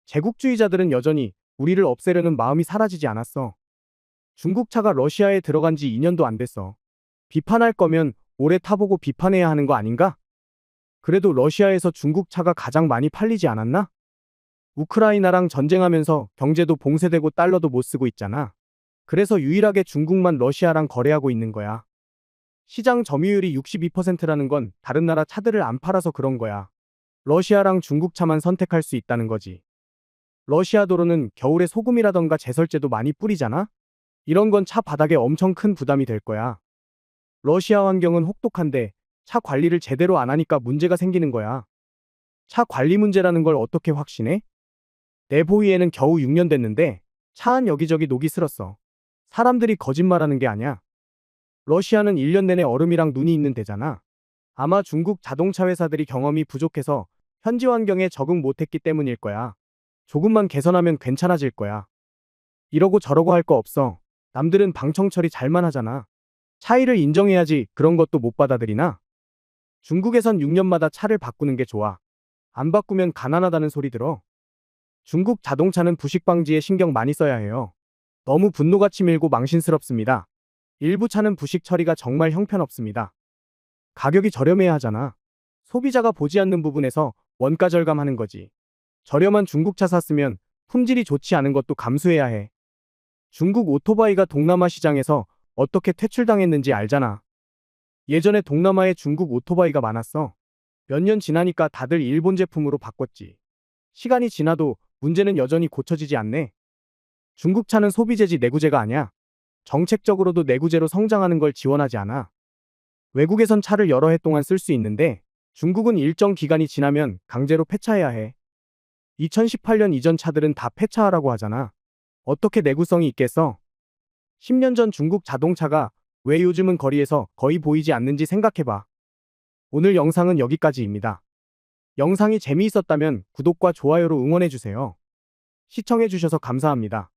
B: 제국주의자들은 여전히 우리를 없애려는 마음이 사라지지 않았어. 중국 차가 러시아에 들어간 지 2년도 안 됐어. 비판할 거면 오래 타보고 비판해야 하는 거 아닌가? 그래도 러시아에서 중국 차가 가장 많이 팔리지 않았나? 우크라이나랑 전쟁하면서 경제도 봉쇄되고 달러도 못 쓰고 있잖아. 그래서 유일하게 중국만 러시아랑 거래하고 있는 거야. 시장 점유율이 62%라는 건 다른 나라 차들을 안 팔아서 그런 거야. 러시아랑 중국 차만 선택할 수 있다는 거지. 러시아 도로는 겨울에 소금이라던가 제설제도 많이 뿌리잖아? 이런 건 차 바닥에 엄청 큰 부담이 될 거야. 러시아 환경은 혹독한데 차 관리를 제대로 안 하니까 문제가 생기는 거야. 차 관리 문제라는 걸 어떻게 확신해? 내 보기에는 겨우 6년 됐는데 차 안 여기저기 녹이 슬었어. 사람들이 거짓말하는 게 아니야. 러시아는 1년 내내 얼음이랑 눈이 있는 데잖아. 아마 중국 자동차 회사들이 경험이 부족해서 현지 환경에 적응 못했기 때문일 거야. 조금만 개선하면 괜찮아질 거야. 이러고 저러고 할 거 없어. 남들은 방청 처리 잘만 하잖아. 차이를 인정해야지 그런 것도 못 받아들이나? 중국에선 6년마다 차를 바꾸는 게 좋아. 안 바꾸면 가난하다는 소리 들어. 중국 자동차는 부식 방지에 신경 많이 써야 해요. 너무 분노가 치밀고 망신스럽습니다. 일부 차는 부식 처리가 정말 형편없습니다. 가격이 저렴해야 하잖아. 소비자가 보지 않는 부분에서 원가 절감하는 거지. 저렴한 중국차 샀으면 품질이 좋지 않은 것도 감수해야 해. 중국 오토바이가 동남아 시장에서 어떻게 퇴출당했는지 알잖아. 예전에 동남아에 중국 오토바이가 많았어. 몇 년 지나니까 다들 일본 제품으로 바꿨지. 시간이 지나도 문제는 여전히 고쳐지지 않네. 중국 차는 소비재지 내구재가 아니야. 정책적으로도 내구재로 성장하는 걸 지원하지 않아. 외국에선 차를 여러 해 동안 쓸 수 있는데 중국은 일정 기간이 지나면 강제로 폐차해야 해. 2018년 이전 차들은 다 폐차하라고 하잖아. 어떻게 내구성이 있겠어? 10년 전 중국 자동차가 왜 요즘은 거리에서 거의 보이지 않는지 생각해봐. 오늘 영상은 여기까지입니다. 영상이 재미있었다면 구독과 좋아요로 응원해주세요. 시청해주셔서 감사합니다.